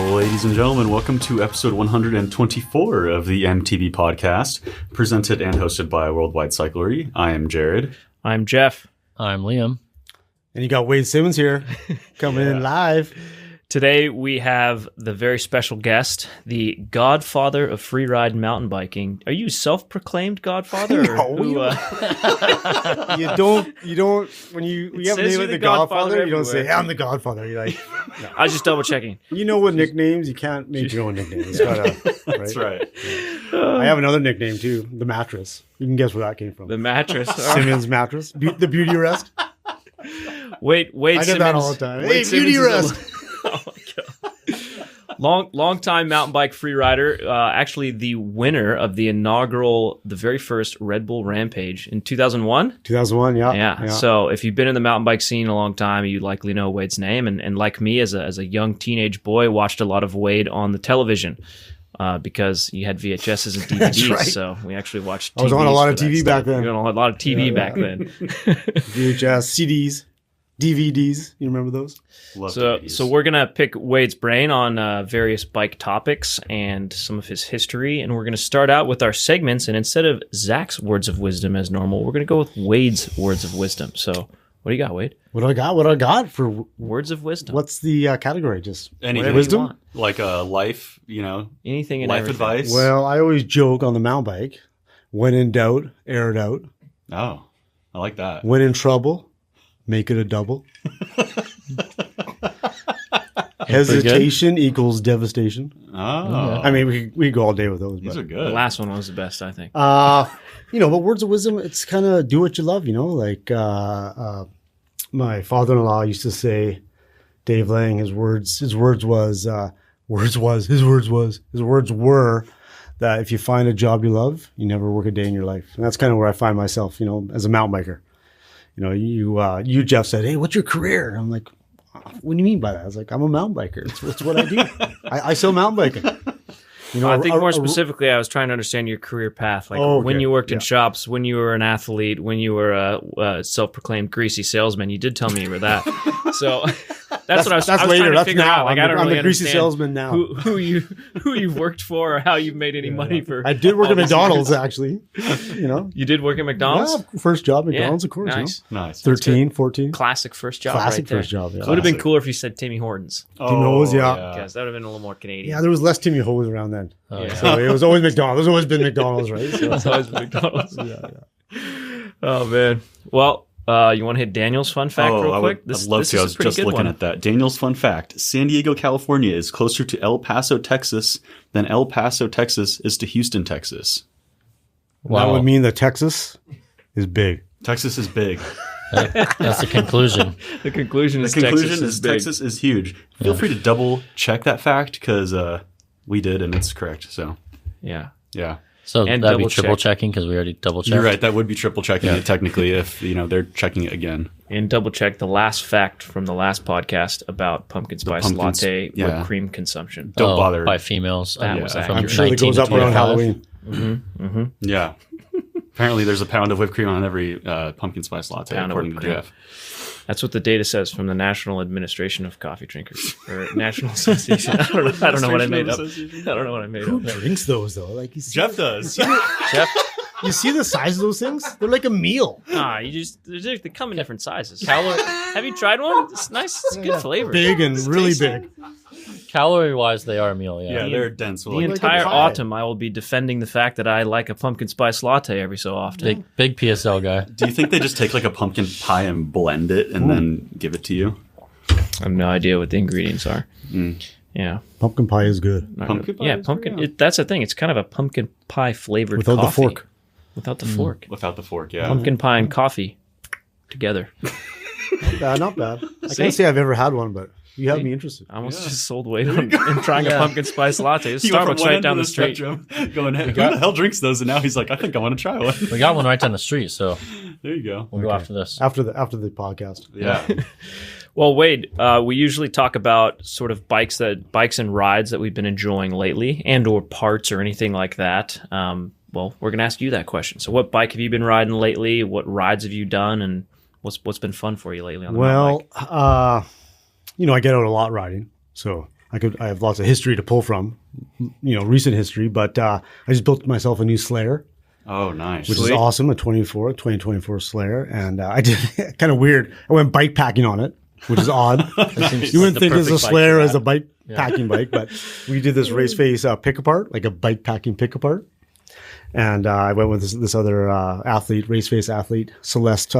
Ladies and gentlemen, welcome to episode 124 of the MTB podcast, presented and hosted by Worldwide Cyclery. I am Jared. I'm Jeff. I'm Liam. And you got Wade Simmons here coming in live. Today we have the very special guest, the Godfather of Freeride Mountain Biking. Are you self-proclaimed Godfather? No, you don't, when you have a name like the Godfather, you don't say, hey, I'm the Godfather. You're like, no. I was just double checking. You know what nicknames? You can't make your own nicknames. Right? That's right. I have another nickname too, the Mattress. You can guess where that came from. The Mattress. Simmons Mattress. The Beauty Rest. Wade I did Simmons, that all the time. Hey, Wade Beauty Simmons Rest. Oh my God. Long time mountain bike freerider, actually the winner of the very first Red Bull Rampage in 2001. 2001, yeah. Yeah. So if you've been in the mountain bike scene a long time, you likely know Wade's name. And like me, as a young teenage boy, watched a lot of Wade on the television because you had VHSs and DVDs. Right. So we actually watched TVs. I was on a lot of TV back then. You were on a lot of TV back then. VHS, CDs, DVDs. You remember those? So we're going to pick Wade's brain on various bike topics and some of his history. And we're going to start out with our segments. And instead of Zach's words of wisdom as normal, we're going to go with Wade's words of wisdom. So what do you got, Wade? What do I got for words of wisdom? What's the category? Just Anything. Wisdom? You want. Like a life, Anything and life everything. advice. Well, I always joke on the mountain bike. When in doubt, air it out. Oh, I like that. When in trouble, make it a double. Hesitation equals devastation. Oh. I mean, we go all day with those. These but, are good. The last one was the best, I think. but words of wisdom, it's kind of do what you love, like my father-in-law used to say, Dave Lang, his words were that if you find a job you love, you never work a day in your life. And that's kind of where I find myself, as a mountain biker. You, Jeff, said, hey, what's your career? And I'm like, what do you mean by that? I was like, I'm a mountain biker. It's what I do. I sell mountain biking. I think more specifically, I was trying to understand your career path. Like when you worked in shops, when you were an athlete, when you were a self-proclaimed greasy salesman. You did tell me you were that. So that's what I was trying to figure out. Like, I'm the greasy salesman now. Who you've worked for or how you've made any money for. I did work at McDonald's, actually. You did work at McDonald's? Yeah, first job at McDonald's, of course. Nice. 13, 14. Classic first job. Classic right first job, yeah. It would have been cooler if you said Timmy Hortons. Timmy Hose, yeah. Because that would have been a little more Canadian. Yeah, there was less Timmy Hose around then. Yeah. So it was always McDonald's. There's always been McDonald's, right? So It's always McDonald's. yeah. Oh, man. Well, you want to hit Daniel's fun fact real quick? I'd love to. I was just looking at that. Daniel's fun fact. San Diego, California is closer to El Paso, Texas than El Paso, Texas is to Houston, Texas. Wow. That would mean that Texas is big. Texas is big. That's the conclusion. The conclusion is Texas is huge. Feel free to double check that fact because we did and it's correct. So yeah. So And that'd be double triple check. checking because we already double checked. you're right. That would be triple checking it technically if they're checking it again. And double check the last fact from the last podcast about pumpkin spice latte whipped cream consumption. Don't bother. By females. That was from accurate. I'm sure it goes up around 1925. Halloween. Yeah. Apparently, there's a pound of whipped cream on every pumpkin spice latte, Pound of according to whipped cream. Jeff. That's what the data says from the National Administration of Coffee Drinkers or National Association. I don't know what I made up. Who drinks those, though? Like Jeff does. Jeff? You see the size of those things? They're like a meal. They come in different sizes. Have you tried one? It's nice. It's good flavor. Big and really big. Calorie-wise, they are a meal, Yeah, they're dense. The entire autumn, I will be defending the fact that I like a pumpkin spice latte every so often. Big PSL guy. Do you think they just take like a pumpkin pie and blend it and then give it to you? I have no idea what the ingredients are. Yeah. Pumpkin pie is good. Pumpkin pie? Yeah, pumpkin. That's the thing. It's kind of a pumpkin pie flavored Without coffee. the fork. Without the fork. Without the fork, yeah. Pumpkin pie and coffee together. Not bad. I can't say I've ever had one, but you have me interested. I almost just sold weight in trying a pumpkin spice latte. It's He went from Starbucks one right end down of the street. spectrum, going, who the hell drinks those? And now he's like, I think I want to try one. We got one right down the street, so There you go. we'll go after this. After the podcast. Yeah. Well, Wade, we usually talk about sort of bikes and rides that we've been enjoying lately, and or parts or anything like that. Well, we're going to ask you that question. So, what bike have you been riding lately? What rides have you done, and what's been fun for you lately on the mountain bike? I get out a lot riding, so I have lots of history to pull from, recent history, but I just built myself a new Slayer, Oh, nice. which is awesome, a 2024 Slayer. And I did kind of weird. I went bike packing on it, which is odd. You wouldn't think there's a Slayer as a bike packing bike, but we did this race face pick apart, like a bike packing pick apart. And I went with this other athlete, race face athlete, Celeste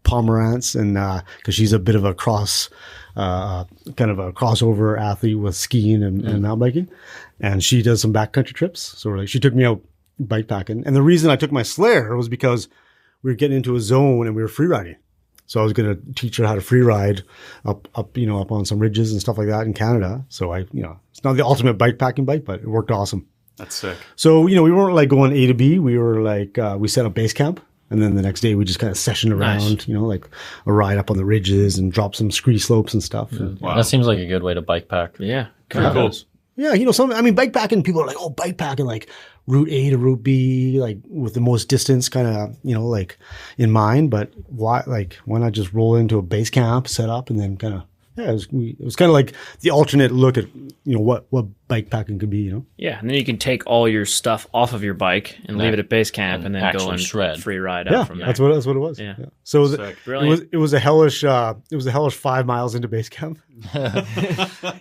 Pomerantz, and because she's a bit of a kind of a crossover athlete with skiing and mountain biking, and she does some backcountry trips. So she took me out bike packing, and the reason I took my Slayer was because we were getting into a zone and we were free riding. So I was going to teach her how to free ride up on some ridges and stuff like that in Canada. So it's not the ultimate bike packing bike, but it worked awesome. That's sick. So, we weren't like going A to B. We were like, we set up base camp. And then the next day we just kind of sessioned around, like a ride up on the ridges and drop some scree slopes and stuff. And, Wow. That seems like a good way to bike pack. Yeah. Cool. Yeah, bike packing, people are like, oh, bike packing, like route A to route B, like with the most distance kind of, like in mind. But why not just roll into a base camp, set up, and then kind of, it was kind of like the alternate look at, what bike packing could be, Yeah, and then you can take all your stuff off of your bike and leave it at base camp, and then go and shred. free ride out from there. That's what it was. Yeah. So Brilliant. it was a hellish 5 miles into base camp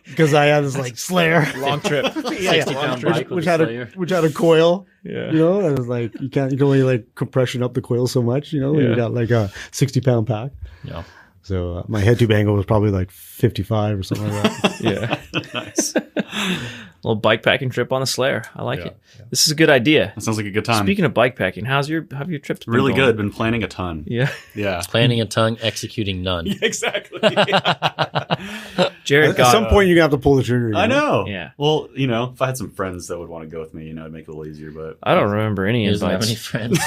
because I had this like Slayer Long trip, 60-pound bike, which had a coil. Yeah. And it was like you can only like compression up the coil so much. When you got like a 60-pound pack. Yeah. So my head tube angle was probably like 55 or something like that. Yeah. Nice. Little bike packing trip on the Slayer. I like it. Yeah. This is a good idea. That sounds like a good time. Speaking of bike packing, have your trips been Really going? good. Been planning a ton. Yeah. Yeah. Planning a tongue, executing none. Exactly. Jared At got some point you're gonna have to pull the trigger. I know. Yeah. Well, if I had some friends that would want to go with me, it'd make it a little easier. But I don't remember any He doesn't have invites. any friends.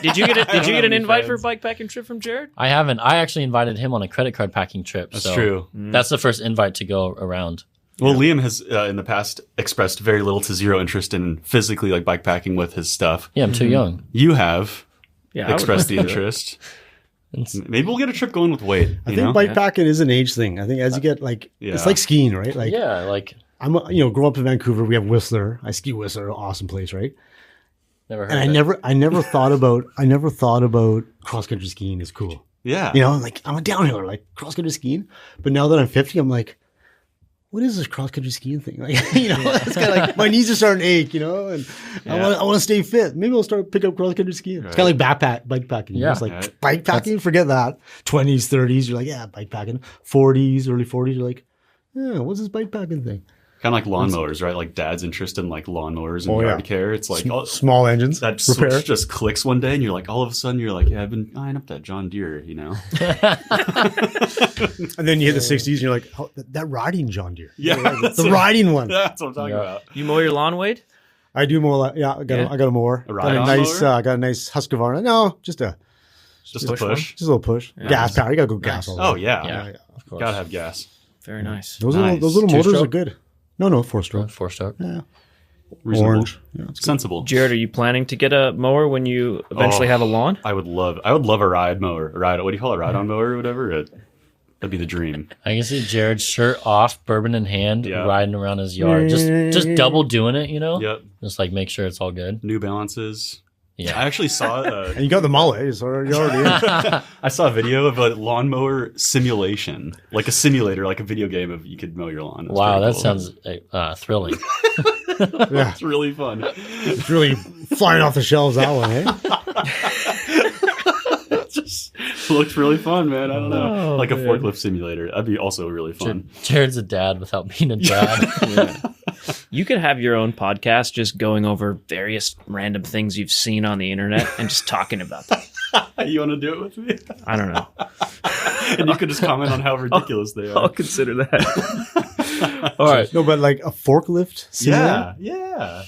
Did you get an any invite for a friends. bike packing trip from Jared? I haven't. I actually invited him on a credit card packing trip. That's so true. That's the first invite to go around. Well, Liam has in the past expressed very little to zero interest in physically like bike packing with his stuff. Yeah, I'm too young. You have Yeah, expressed the interest. Maybe we'll get a trip going with Wade. I think bike packing is an age thing. I think as you get Yeah. it's like skiing, right? Like Yeah, like I'm grew up in Vancouver. We have Whistler. I ski Whistler, awesome place, right? never heard And of it. I never thought about cross country skiing is cool. Yeah. Like I'm a downhiller, like cross country skiing. But now that I'm 50, I'm like, what is this cross country skiing thing? Like, it's kind of like my knees are starting to ache, and I want to stay fit. Maybe I'll start pick up cross country skiing. It's kind of like bike packing. Yeah. It's like Right. bike packing, forget that. 20s, 30s, you're like, yeah, bike packing. 40s, early 40s, you're like, yeah, what's this bike packing thing? Kind of like lawnmowers, right? Like dad's interest in like lawnmowers and yard care. It's like Small engines, that repair. switch just clicks one day, and you're like, all of a sudden, you're like, yeah, I've been eyeing up that John Deere, And then you hit the 60s, and you're like, oh, that riding John Deere. Yeah, The riding one. That's what I'm talking about. You mow your lawn, Wade? I do mow. I got a mower. A Got a ride-on nice. mower? Got a nice Husqvarna. No, just a Push. Just a little push. Gas power. You gotta go gas all the way. Oh yeah, Yeah, of course. gotta have gas. Very nice. Those Nice. little motors Two-stroke? are good. No, 4-stroke. 4-stroke. Yeah. Reasonable. Orange. Yeah, it's good. Sensible. Jared, are you planning to get a mower when you eventually have a lawn? I would love a ride mower. What do you call it? Ride-on mower or whatever. That'd be the dream. I can see Jared's shirt off, bourbon in hand, Yeah. riding around his yard. Just double doing it, Yep. Just like make sure it's all good. New Balances. Yeah. I actually saw. And you got the mullet. So you're already in. I saw a video of a lawnmower simulation, like a simulator, like a video game of you could mow your lawn. It's Wow, pretty that cool. sounds thrilling. Yeah. It's really fun. It's really flying off the shelves, that one, eh? It just looked really fun, man. I don't know. Oh, like a man. forklift simulator. That'd be also really fun. Jared's a dad without being a dad. You could have your own podcast just going over various random things you've seen on the internet and just talking about them. You want to do it with me? I don't know. And you could just comment on how ridiculous they I'll are. consider that. All right. No, but like a forklift simulator? Yeah.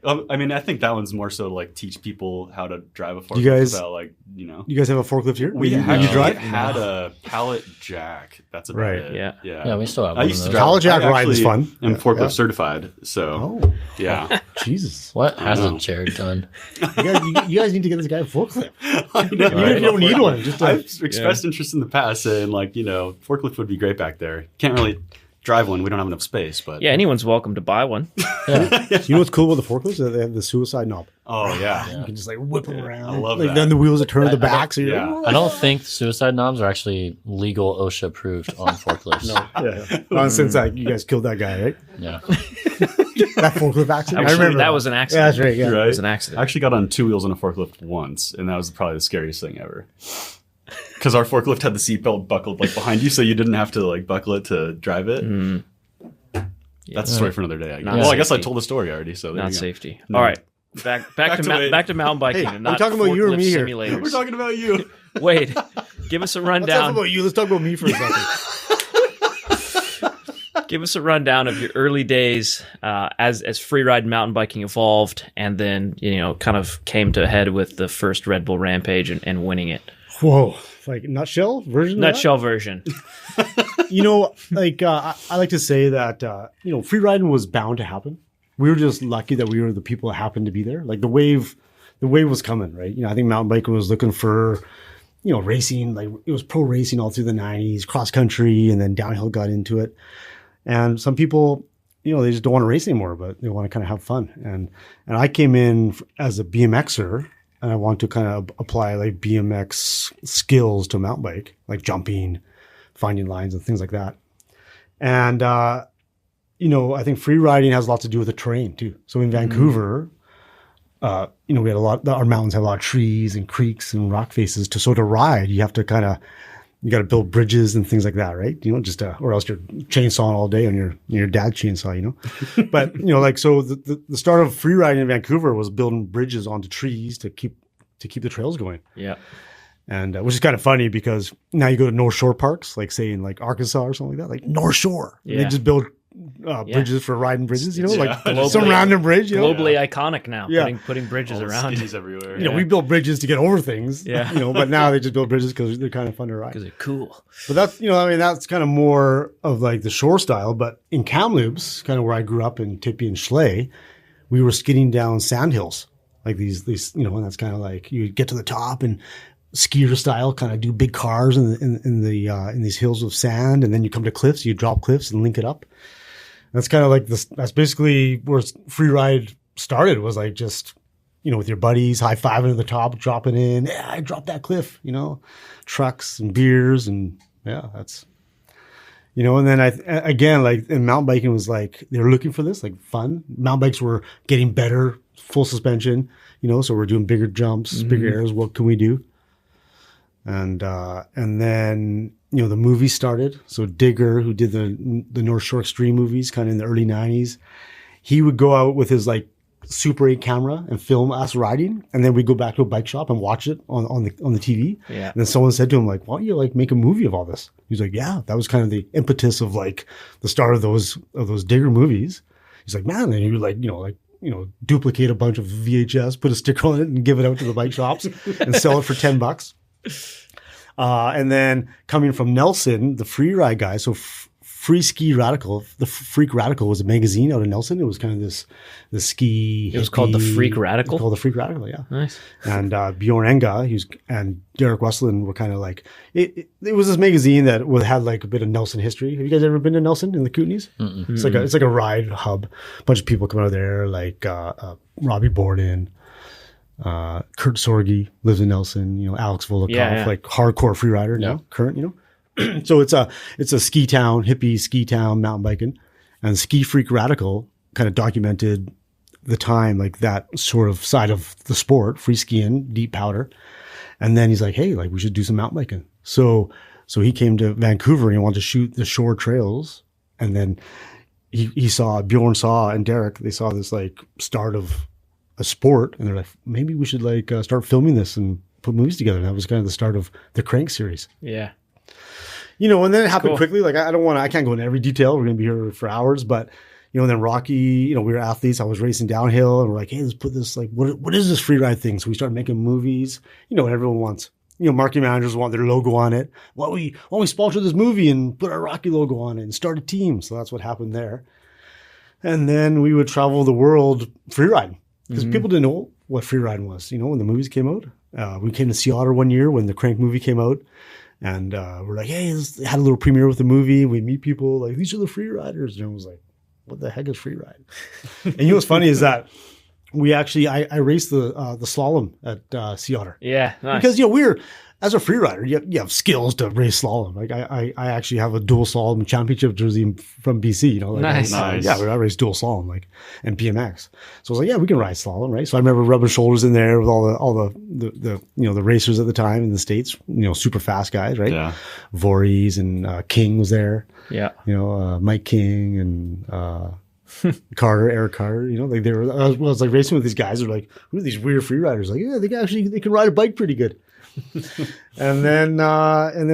I mean, I think that one's more so to like teach people how to drive a forklift You guys- without You guys have a forklift here? We you actually drive? had a pallet jack. That's about Right. it. Yeah. Yeah, we still have I one used of to those. drive. Pallet jack I ride is actually fun. am Yeah. forklift Yeah. certified. So Oh, yeah. Jesus. What know. hasn't Jared done? You guys need to get this guy a forklift. I know. Even if you don't need one. Just I've expressed interest in the past, saying like, forklift would be great back there. Can't really drive one. We don't have enough space, but Yeah, anyone's welcome to buy one. You know what's cool with the forklifts? They have the suicide knob. Oh yeah. You can just like whip them around. I love like that. then the wheels are turned to the back. So Yeah. I don't think suicide knobs are actually legal OSHA approved on forklifts. yeah. Well, since you guys killed that guy, right? Yeah. That forklift accident. That was an Yeah, accident. that's right. Yeah. Right? It was an accident. I actually got on 2 wheels on a forklift once, and that was probably the scariest thing ever. Because our forklift had the seatbelt buckled like behind you, so you didn't have to like buckle it to drive it. That's a story for another day. I guess. Not Well, I guess I safety. told the story already. So there Not you go. safety. No. All right. Back to Wade. back to mountain biking Hey, and we're not talking about you or forklift me here. simulators. We're talking about you. Wade, give us a Let's talk rundown. about you. Let's talk about me for a second. Give us a rundown of your early days as freeride mountain biking evolved, and then kind of came to a head with the first Red Bull Rampage and winning it. Whoa. Like nutshell version? Nutshell version. I like to say that, free riding was bound to happen. We were just lucky that we were the people that happened to be there. Like the wave was coming, right? I think mountain biking was looking for, racing. Like it was pro racing all through the 90s, cross country, and then downhill got into it. And some people, they just don't want to race anymore, but they want to kind of have fun. And I came in as a BMXer, and I want to kind of apply like BMX skills to a mountain bike, like jumping, finding lines and things like that. And, I think free riding has a lot to do with the terrain too. So in Vancouver, we had our mountains have a lot of trees and creeks and rock faces. To sort of ride, you have to you got to build bridges and things like that, right? Or else you're chainsawing all day on your dad's chainsaw, But, so the start of free riding in Vancouver was building bridges onto trees to keep the trails going. Yeah. And which is kind of funny because now you go to North Shore parks, like say in like Arkansas or something like that, like North Shore. Yeah. They just build bridges for riding bridges, like Globally- some random bridge, Globally iconic now. Yeah. Putting bridges All the around skinnies everywhere. We built bridges to get over things, Yeah. but now they just build bridges because they're kind of fun to ride. because they're cool. But that's, that's kind of more of like the shore style. But in Kamloops, kind of where I grew up in Tippy and Schley, we were skidding down sand hills, like these, and that's kind of like you get to the top and skier style, kind of do big cars in these hills of sand, and then you come to cliffs, you drop cliffs and link it up. That's kind of like this. That's basically where free ride started. Was like just with your buddies, high fiving to the top, dropping in. Yeah, I dropped that cliff. Trucks and beers and yeah, that's. And then again, like in mountain biking was like they were looking for this like fun. Mountain bikes were getting better, full suspension. So we're doing bigger jumps, bigger airs. What can we do? And then the movie started. So Digger, who did the North Shore Extreme movies, kind of in the early 90s, he would go out with his like Super 8 camera and film us riding, and then we'd go back to a bike shop and watch it on the TV. Yeah. And then someone said to him like, "Why don't you like make a movie of all this?" He's like, "Yeah." That was kind of the impetus of like the start of those Digger movies. He's like, "Man," then you like duplicate a bunch of VHS, put a sticker on it, and give it out to the bike shops and sell it for $10. And then coming from Nelson, the free ride guy, so Free Ski Radical, the Freak Radical was a magazine out of Nelson. It was kind of the ski. It was called the Freak Radical? It was called the Freak Radical, yeah. Nice. And Bjorn Enga and Derek Westland were kind of like, it was this magazine that had like a bit of Nelson history. Have you guys ever been to Nelson in the Kootenays? It's like a ride hub. A bunch of people come out of there, like Robbie Borden. Kurt Sorge lives in Nelson, Alex Volokov, like hardcore free rider now, current, So it's a ski town, hippie ski town, mountain biking, and Ski Freak Radical kind of documented the time, like that sort of side of the sport, free skiing, deep powder. And then he's like, "Hey, like we should do some mountain biking." So he came to Vancouver and he wanted to shoot the shore trails. And then Bjorn and Derek, they saw this like start of a sport, and they're like, maybe we should like start filming this and put movies together. And that was kind of the start of the Crank series. Yeah. And then it happened quickly. Like I can't go into every detail. We're going to be here for hours, but and then Rocky, we were athletes. I was racing downhill and we're like, hey, let's put this, like, what is this free ride thing? So we started making movies, what everyone wants. Marketing managers want their logo on it. Why don't we sponsor this movie and put our Rocky logo on it and start a team? So that's what happened there. And then we would travel the world free riding. Because people didn't know what free riding was, when the movies came out. We came to Sea Otter one year when the Crank movie came out. And we're like, hey, had a little premiere with the movie. We meet people like, these are the free riders. And everyone was like, what the heck is free ride? And you know what's funny is that we actually, I raced the slalom at Sea Otter. Yeah, nice. Because, you know, as a free rider, you have skills to race slalom. Like I actually have a dual slalom championship jersey from BC. You know, like nice. I race dual slalom, like, and BMX. So I was like, yeah, we can ride slalom, right? So I remember rubbing shoulders in there with all the you know, the racers at the time in the States. You know, super fast guys, right? Yeah. Voorhees and King was there. Yeah. You know, Mike King and Eric Carter. You know, like I was like racing with these guys. They're like, who are these weird free riders? Like, yeah, they can ride a bike pretty good. and then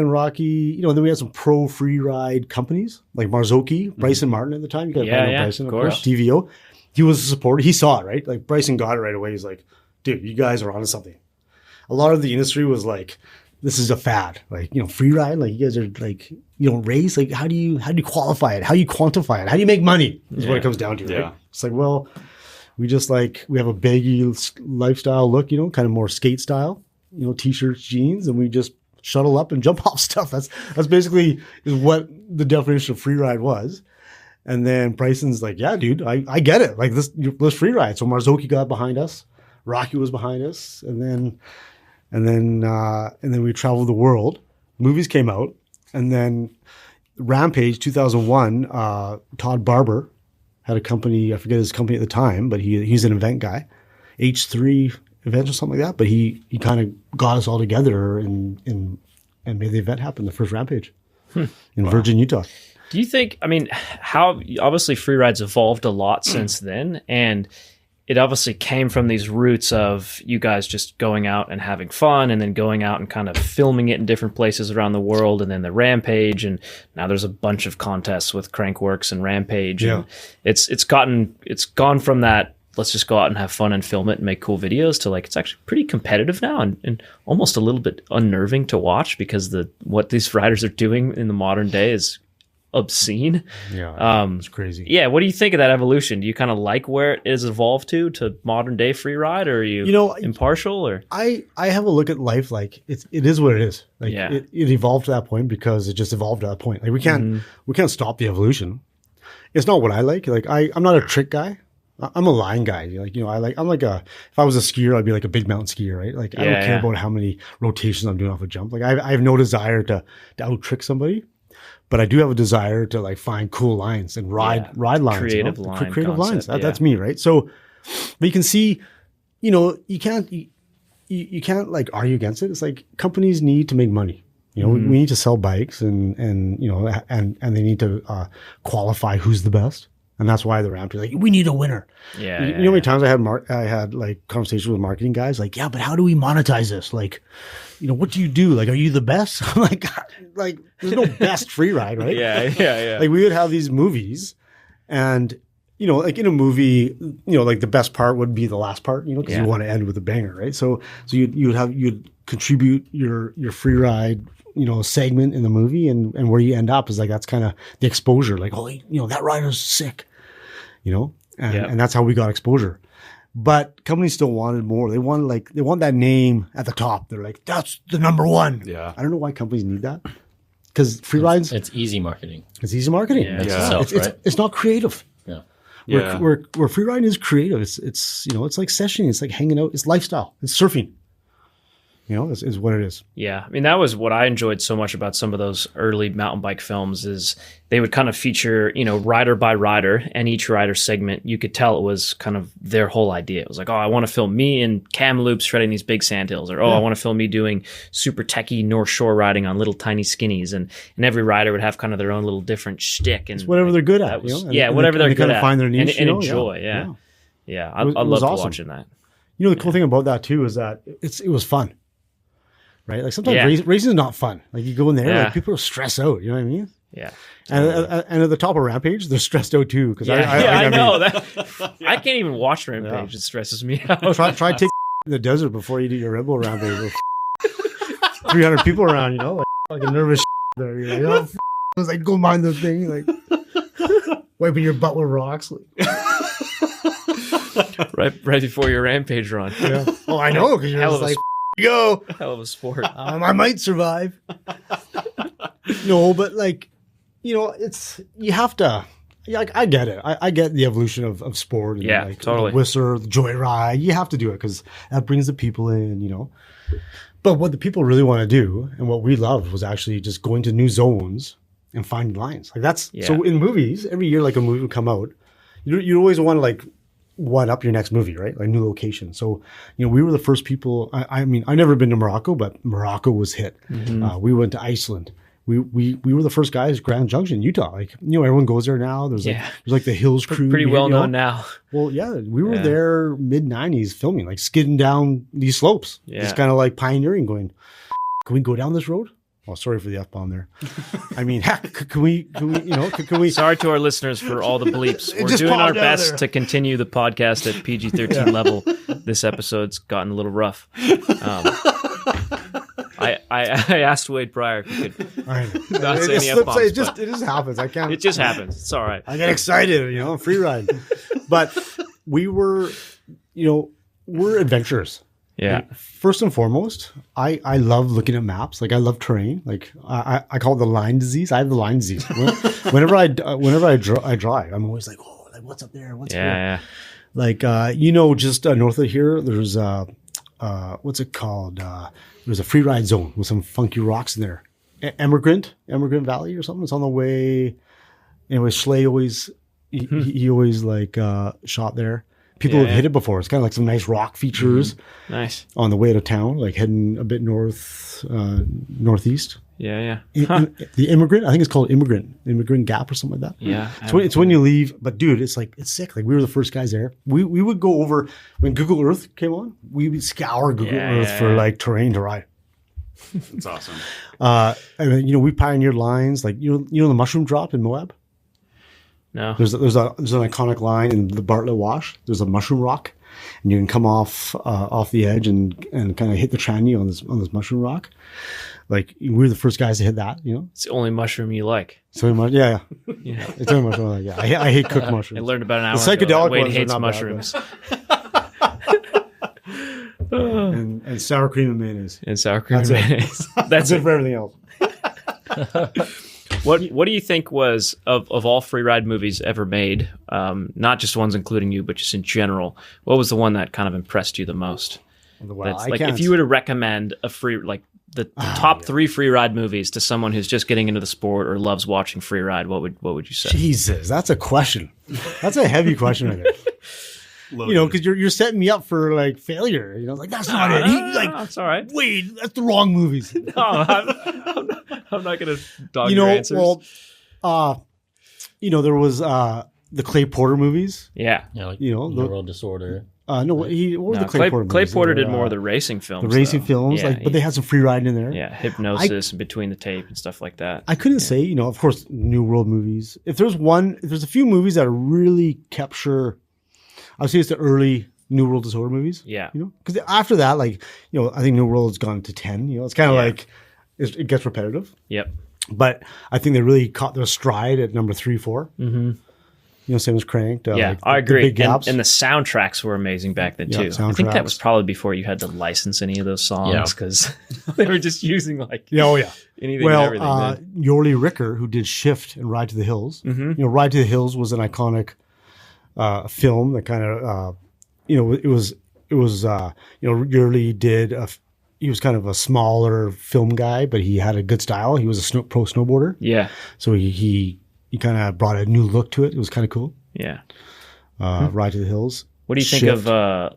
Rocky, you know, then we had some pro free ride companies like Marzocchi, Bryson Martin at the time. You guys know Bryson, of course. DVO. He was a supporter. He saw it, right? Like Bryson got it right away. He's like, dude, you guys are onto something. A lot of the industry was like, this is a fad. Like, you know, free ride, like you guys are like, you don't race. Like, how do you qualify it? How do you quantify it? How do you make money? Is what it comes down to, right? Yeah. It's like, well, we have a baggy lifestyle look, you know, kind of more skate style. You know, t-shirts, jeans, and we just shuttle up and jump off stuff. That's basically is what the definition of free ride was. And then Bryson's like, yeah, dude, I get it. Like let's free ride. So Marzocchi got behind us, Rocky was behind us, and then we traveled the world. Movies came out, and then Rampage 2001. Todd Barber had a company. I forget his company at the time, but he's an event guy. H3 events or something like that, but he kind of got us all together and made the event happen, the first Rampage in Virgin, Utah. Do you think, I mean, how obviously free rides evolved a lot since then, and it obviously came from these roots of you guys just going out and having fun and then going out and kind of filming it in different places around the world, and then the Rampage, and now there's a bunch of contests with Crankworks and Rampage. Yeah. And it's gone from that, let's just go out and have fun and film it and make cool videos, to like, it's actually pretty competitive now and almost a little bit unnerving to watch, because what these riders are doing in the modern day is obscene. Yeah, it's crazy. Yeah, what do you think of that evolution? Do you kind of like where it has evolved to modern day free ride, or are you impartial? Or I have a look at life like it is what it is. Like it evolved to that point because it just evolved to that point. Like we can't stop the evolution. It's not what I like. Like I'm not a trick guy. I'm a line guy. Like, you know, if I was a skier, I'd be like a big mountain skier, right? Like I don't care about how many rotations I'm doing off a jump. Like I have no desire to out trick somebody, but I do have a desire to like find cool lines and ride lines, creative lines. That's me, right? So, but you can see, you know, you can't like argue against it. It's like companies need to make money. You know, we need to sell bikes and you know, and they need to qualify who's the best. And that's why the Rampage, like, we need a winner. Yeah. You know how many times I had like conversations with marketing guys, like, yeah, but how do we monetize this? Like, you know, what do you do? Like, are you the best? I'm like, there's no best free ride, right? Yeah. Like, we would have these movies, and you know, like in a movie, you know, like the best part would be the last part, you know, because you want to end with a banger, right? So you'd contribute your free ride, you know, segment in the movie, and where you end up is like, that's kind of the exposure. Like, oh, you know, that rider's sick, you know, and that's how we got exposure. But companies still wanted more. They want that name at the top. They're like, that's the number one. Yeah. I don't know why companies need that, because free rides. It's easy marketing. It's easy marketing. Yeah. It's not creative. Yeah. Where free riding is creative. It's you know, it's like sessioning. It's like hanging out. It's lifestyle. It's surfing. You know, is what it is. Yeah. I mean, that was what I enjoyed so much about some of those early mountain bike films, is they would kind of feature, you know, rider by rider, and each rider segment, you could tell it was kind of their whole idea. It was like, oh, I want to film me in Kamloops shredding these big sandhills, or, I want to film me doing super techie North Shore riding on little tiny skinnies. And every rider would have kind of their own little different shtick. And it's whatever they're good at. You know? Whatever they're good kind at. of find their niche. And enjoy. Yeah. I loved awesome. watching that. You know, the cool thing about that too is that it was fun. Right? Like sometimes racing is not fun. Like you go in there, like people are stressed out. You know what I mean? Yeah. And at the top of Rampage, they're stressed out too. Because I know that. I can't even watch Rampage. It stresses me out. Try take in the desert before you do your Red Bull Rampage. With 300 people around, you know, like a nervous there. You're like, oh, I was like, go mind the thing, like wiping your butt with rocks. right before your Rampage run. Yeah. Oh, I know, because you're just like, go. Hell of a sport. I might survive. No, but like, it's you have to. Yeah, like, I get it. I get the evolution of sport. And Yeah, like, totally. The Whistler, the Joyride. You have to do it because that brings the people in. But what the people really want to do, and what we loved, was actually just going to new zones and finding lines. Like that's so in movies. Every year, like a movie would come out, you always want to like one up your next movie, right? Like new location. So we were the first people. I mean, I've never been to Morocco, but Morocco was hit. We went to Iceland. We were the first guys, Grand Junction, Utah. Like, everyone goes there now. There's like the Hills Crew. Pretty well known now. Well, yeah, we were there mid-90s filming, like skidding down these slopes. Yeah. Just kind of like pioneering, going, can we go down this road? Oh, sorry for the F-bomb there. I mean, heck, can we, can we? Sorry to our listeners for all the bleeps. We're doing our best to continue the podcast at PG-13 level. This episode's gotten a little rough. I asked Wade prior if he could not say any F-bombs. It just happens. I can't. It just happens. It's all right. I get excited, free ride. But we were, we're adventurers. Yeah. And first and foremost, I love looking at maps. Like I love terrain. Like I call it the line disease. I have the line disease. Whenever I drive, I'm always like, oh, like what's up there? What's here? Yeah. Like just north of here, there's what's it called? There's a free ride zone with some funky rocks in there. Emigrant Valley or something. It's on the way. Anyway, Schley always he always like shot there. People have hit it before. It's kind of like some nice rock features. Nice. On the way to town, like heading a bit northeast. Yeah. The Immigrant, I think it's called Immigrant Gap or something like that. Yeah. It's when you leave, but dude, it's sick. Like we were the first guys there. We would go over when Google Earth came on. We would scour Google Earth for like terrain to ride. That's awesome. And then, we pioneered lines like the mushroom drop in Moab. No. There's an iconic line in the Bartlett Wash. There's a mushroom rock, and you can come off the edge and kind of hit the tranny on this mushroom rock. Like we were the first guys to hit that. It's the only mushroom you like. So much, yeah. It's only mushroom. I like, yeah, I hate cooked mushrooms. I learned about an hour the ago. psychedelic Wade ones hates are not mushrooms. and sour cream and mayonnaise. And sour cream and mayonnaise. That's it for everything else. What do you think was of all free ride movies ever made, not just ones including you, but just in general, what was the one that kind of impressed you the most? Well, if you were to recommend a free, like the top 3 free ride movies to someone who's just getting into the sport or loves watching free ride, what would you say? Jesus, that's a question. That's a heavy question right there. Because you're setting me up for like failure. Like that's not it. That's all right. Wait, that's the wrong movies. No, I'm not going to dog your answers. Well, there was the Clay Porter movies. Yeah. Like Neural Disorder. What was the Clay Porter movies? Clay Porter did more of the racing films. The racing films, but they had some free riding in there. Yeah, Hypnosis and Between the Tape and stuff like that. I couldn't say, of course, New World movies. If there's a few movies that really capture, I would say it's the early New World Disorder movies. Yeah. Because after that, I think New World has gone to 10. It's kind of like, it gets repetitive. Yep. But I think they really caught their stride at number 3, 4. Mm-hmm. Simmons Cranked. I agree. And the soundtracks were amazing back then, too. I think that was probably before you had to license any of those songs because they were just using anything and everything. Yorley Ricker, who did Shift and Ride to the Hills. Mm-hmm. Ride to the Hills was an iconic film that kind of, Yorley did he was kind of a smaller film guy, but he had a good style. He was a pro snowboarder. Yeah. So he kind of brought a new look to it. It was kind of cool. Yeah. Ride to the Hills. What do you think of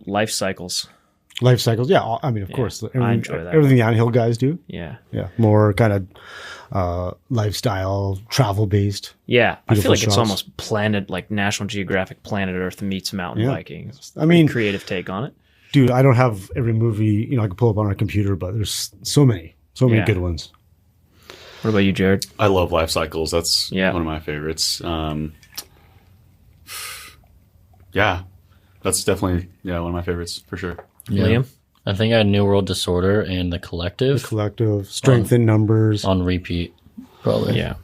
Life Cycles? Life Cycles, yeah. I mean, of course. I enjoy that. Everything the Anthill guys do. Yeah. Yeah. More kind of lifestyle, travel-based. Yeah. I feel like shots. it's almost Planet, like National Geographic Planet Earth meets mountain biking. I mean, creative take on it. Dude, I don't have every movie, I can pull up on our computer, but there's so many good ones. What about you, Jared? I love Life Cycles. That's one of my favorites. That's definitely one of my favorites for sure. Yeah. Liam? I think I had New World Disorder and The Collective. The Collective, Strength in Numbers. On repeat, probably. Yeah.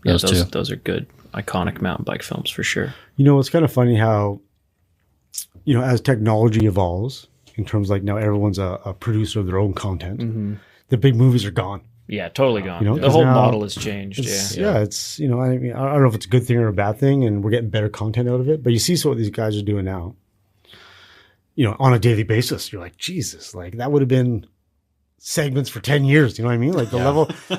Those two. Those are good, iconic mountain bike films for sure. It's kind of funny how, as technology evolves, in terms like now everyone's a producer of their own content, the big movies are gone. Yeah, totally gone. You know, the 'cause whole now model has changed. Yeah, it's, you know, I mean, I don't know if it's a good thing or a bad thing, and we're getting better content out of it. But you see what these guys are doing now, you know, on a daily basis. You're like, Jesus, like that would have been segments for 10 years. You know what I mean? Like the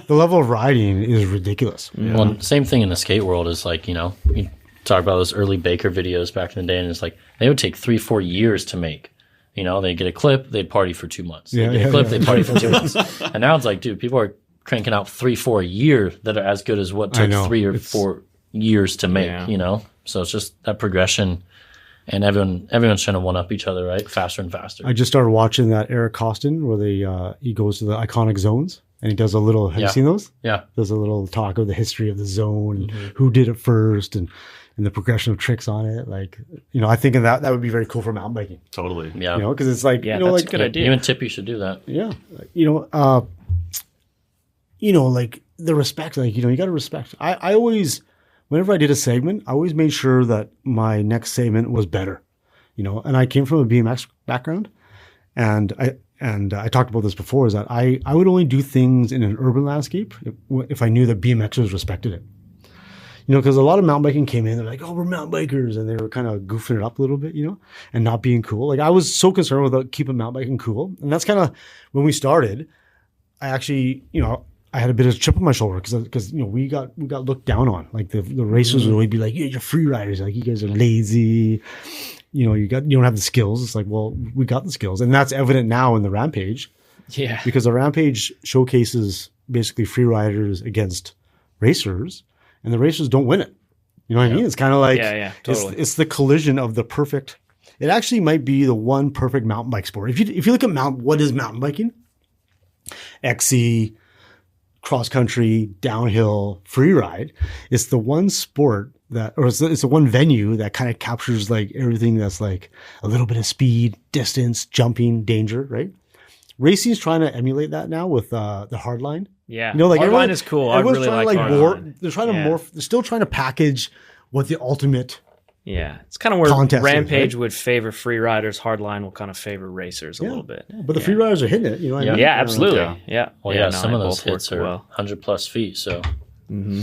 level of riding is ridiculous. Yeah. Well, same thing in the skate world is like, you know, you talk about those early Baker videos back in the day, and it's like they would take 3-4 years to make. You know, they get a clip, they'd party for 2 months. They get a clip, they party for 2 months. And now it's like, dude, people are cranking out 3-4 a year that are as good as what took 3 or 4 years to make, you know? So it's just that progression, and everyone's trying to one up each other, right? Faster and faster. I just started watching that Eric Costin where he goes to the iconic zones and he does a little, have you seen those? Yeah. Does a little talk of the history of the zone and who did it first and the progression of tricks on it. Like, you know, I think that would be very cool for mountain biking. Totally. Yeah. You know, because it's like, Yeah, you know, that's like a good idea. Even Tippy should do that. Yeah. You know, like the respect, like, you know, you got to respect. I always, whenever I did a segment, I always made sure that my next segment was better, you know, and I came from a BMX background, and I talked about this before, is that I would only do things in an urban landscape if I knew that BMXers respected it. You know, because a lot of mountain biking came in, they're like, oh, we're mountain bikers. And they were kind of goofing it up a little bit, you know, and not being cool. Like I was so concerned with keeping mountain biking cool. And that's kind of when we started, I actually, you know, I had a bit of a chip on my shoulder because, you know, we got looked down on. Like the racers would always be like, yeah, you're free riders. Like you guys are lazy. You know, you don't have the skills. It's like, well, we got the skills. And that's evident now in the Rampage. Yeah. Because the Rampage showcases basically free riders against racers. And the racers don't win it. You know what I mean? It's kind of like, totally. It's the collision of the perfect. It actually might be the one perfect mountain bike sport. If you look at what is mountain biking? XC, cross country, downhill, free ride. It's the one sport it's the one venue that kind of captures like everything that's like a little bit of speed, distance, jumping, danger, right? Racing's trying to emulate that now with the hardline. Yeah. You know, like hardline is cool. I really like hardline. They're trying to morph. They're still trying to package what the ultimate. Yeah. It's kind of where Contest is, Rampage right? would favor free riders. Hardline will kind of favor racers a little bit. Yeah, but the free riders are hitting it. You know what I mean? Yeah, absolutely. Yeah. Well, some of those hits are 100+ feet. So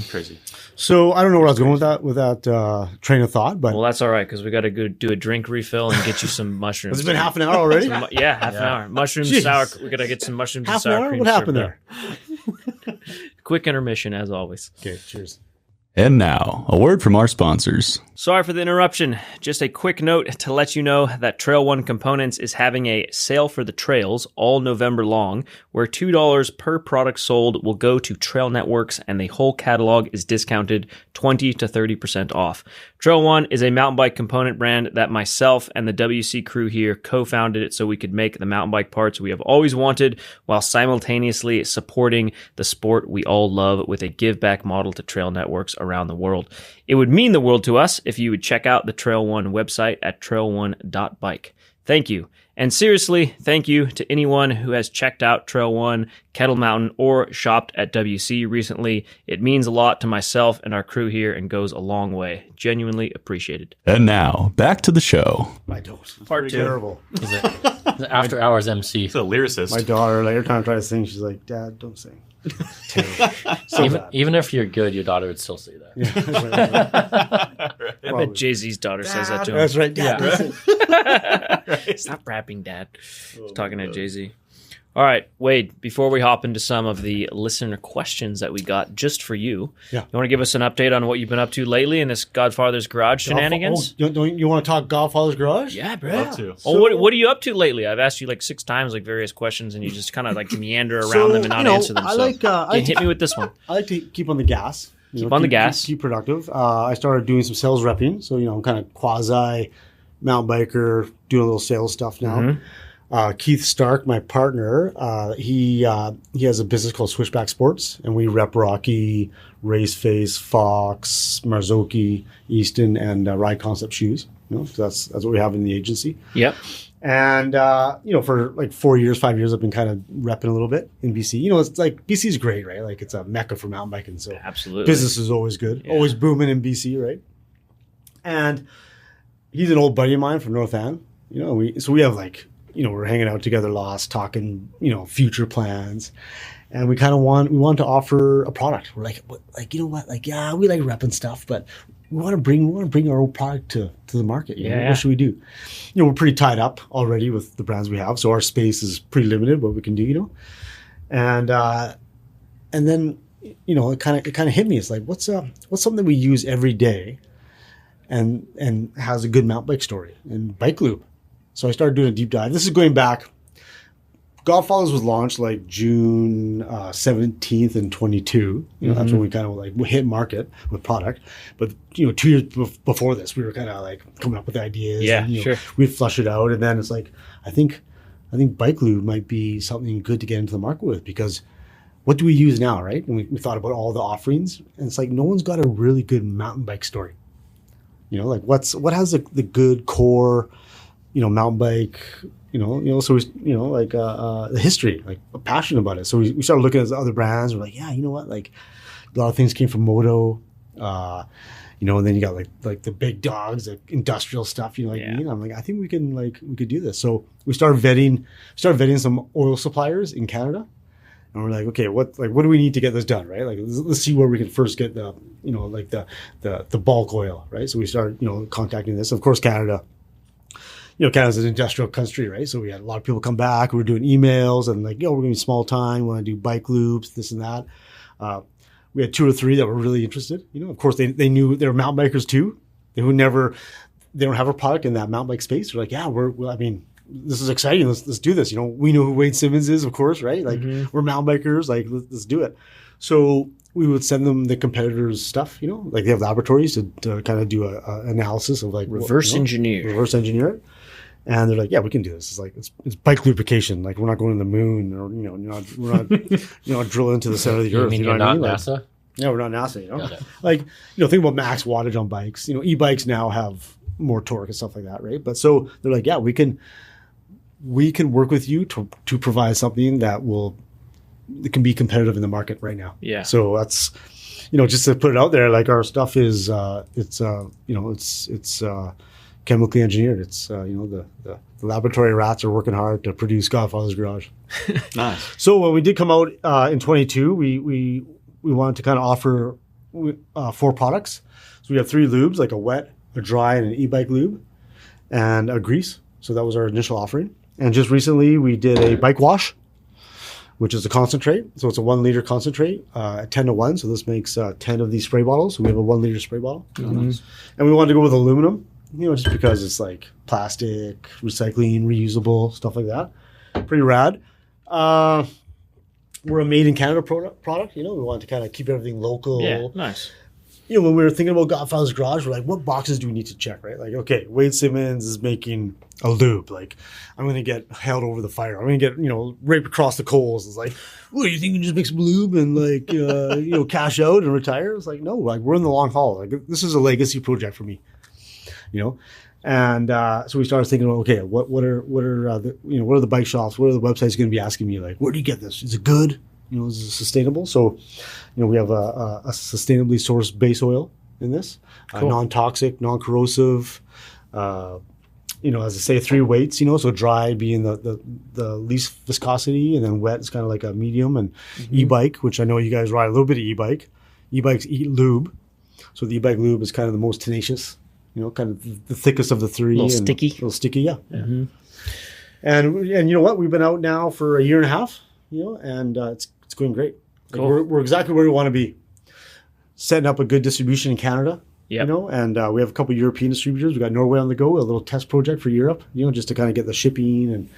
Crazy. So I don't know where I was going with that train of thought, but Well, that's all right because we got to go do a drink refill and get you some mushrooms. it's been half an hour already. half an hour. Mushrooms, Jeez. sour. We got to get some mushrooms Half and an sour hour? cream. What happened served there? up. Quick intermission, as always. Okay, cheers. And now, a word from our sponsors. Sorry for the interruption. Just a quick note to let you know that Trail One Components is having a sale for the trails all November long, where $2 per product sold will go to trail networks and the whole catalog is discounted 20 to 30% off. Trail One is a mountain bike component brand that myself and the WC crew here co-founded it so we could make the mountain bike parts we have always wanted while simultaneously supporting the sport we all love with a give back model to trail networks around the world. It would mean the world to us if you would check out the Trail One website at trailone.bike. Thank you. And seriously, thank you to anyone who has checked out Trail One, Kettle Mountain, or shopped at WC recently. It means a lot to myself and our crew here and goes a long way. Genuinely appreciated. And now, back to the show. I don't. Part two. Terrible. is it the after hours MC? He's a lyricist. My daughter, like every time I try to sing, she's like, "Dad, don't sing." Even if you're good, your daughter would still say that. I bet Jay-Z's daughter says that to him. That's right. Dad, listen. Stop rapping, Dad. He's talking to Jay-Z. All right, Wade, before we hop into some of the listener questions that we got just for you, Yeah. you want to give us an update on what you've been up to lately in this Godfather's Garage shenanigans? Oh, don't you want to talk Godfather's Garage? Yeah, bro. Love to. Oh, what are you up to lately? I've asked you like 6 times, like various questions, and you just kind of like meander around them and not answer them. Hit me with this one. I like to keep on the gas. Keep on the gas. Keep productive. I started doing some sales repping, so I'm kind of quasi mountain biker, doing a little sales stuff now. Mm-hmm. Keith Stark, my partner, he has a business called Switchback Sports, and we rep Rocky, Raceface, Fox, Marzocchi, Easton, and Ride Concept shoes. So that's what we have in the agency. Yep. And for like 4 years, 5 years, I've been kind of repping a little bit in BC. It's like BC is great, right? Like it's a mecca for mountain biking, so Absolutely. business is always good, always booming in BC, right? And he's an old buddy of mine from North End. We have like. We're hanging out together, talking, future plans. And we want to offer a product. We're like, you know what? Like, yeah, we like repping stuff, but we want to bring our own product to the market. You know? What should we do? You know, we're pretty tied up already with the brands we have, so our space is pretty limited. What we can do, you know, and then, you know, it kind of hit me. It's like, what's something we use every day, and has a good mountain bike story, and bike lube. So I started doing a deep dive. This is going back. Godfathers was launched like June 17th and 22. You know, that's when we kind of like hit market with product. But, you know, 2 years before this, we were kind of like coming up with ideas. Yeah, and, sure. We'd flush it out. And then it's like, I think bike lube might be something good to get into the market with, because what do we use now, right? And we thought about all the offerings, and it's like, no one's got a really good mountain bike story. You know, like what has the good core, you know, mountain bike, you know, so we, you know, like the history, like a passion about it. So we started looking at the other brands. We're like, yeah, you know what, like a lot of things came from Moto, you know, and then you got like the big dogs, like industrial stuff, you know, like me. And I'm like, I think we could do this. So we started vetting some oil suppliers in Canada. And we're like, okay, what do we need to get this done, right? Like, let's see where we can first get the, you know, like the bulk oil, right? So we started, you know, contacting this. Of course, Canada's an industrial country, right? So we had a lot of people come back. We were doing emails and like, yo, we're going to be small time. We want to do bike loops, this and that. We had 2 or 3 that were really interested. You know, of course, they knew they were mountain bikers too. They don't have a product in that mountain bike space. They're like, yeah, this is exciting. Let's do this. You know, we know who Wade Simmons is, of course, right? Like we're mountain bikers. Like let's do it. So we would send them the competitors' stuff. You know, like they have laboratories to kind of do a analysis of like reverse engineer it. And they're like, yeah, we can do this. It's like it's bike lubrication. Like we're not going to the moon, or you know, we're not you know, drilling into the center of the earth. You know what I mean? NASA? Like, yeah, we're not NASA. You know, like, you know, think about max wattage on bikes. You know, e-bikes now have more torque and stuff like that, right? But so they're like, yeah, we can work with you to provide something that can be competitive in the market right now. Yeah. So that's, you know, just to put it out there, like our stuff is it's chemically engineered. It's you know, the laboratory rats are working hard to produce Godfather's Garage. Nice. So when we did come out in 22, we wanted to kind of offer 4 products. So we have 3 lubes, like a wet, a dry, and an e-bike lube, and a grease. So that was our initial offering. And just recently we did a bike wash, which is a concentrate. So it's a 1 liter concentrate at 10-1. So this makes 10 of these spray bottles. So we have a 1 liter spray bottle. And we wanted to go with aluminum, you know, just because it's like plastic, recycling, reusable, stuff like that. Pretty rad. We're a made in Canada product. You know, we wanted to kind of keep everything local. Yeah, nice. You know, when we were thinking about Godfather's Garage, we're like, what boxes do we need to check, right? Like, okay, Wade Simmons is making a lube. Like, I'm going to get held over the fire. I'm going to get, you know, raped across the coals. It's like, what, you think you can just make some lube and like, you know, cash out and retire? It's like, no, like we're in the long haul. Like this is a legacy project for me, you know? And so we started thinking, okay, what are the bike shops? What are the websites going to be asking me? Like, where do you get this? Is it good? You know, is it sustainable? So, you know, we have a sustainably sourced base oil in this, cool. Non-toxic, non-corrosive. You know, as I say, 3 weights. You know, so dry being the least viscosity, and then wet is kind of like a medium, and e-bike, which I know you guys ride a little bit of e-bike. E-bikes eat lube, so the e-bike lube is kind of the most tenacious. You know, kind of the thickest of the 3. A little sticky, yeah. Mm-hmm. And you know what? We've been out now for a year and a half. You know, and it's going great. Like cool. We're exactly where we want to be. Setting up a good distribution in Canada. Yep. You know, and we have a couple of European distributors. We got Norway on the go, a little test project for Europe. You know, just to kind of get the shipping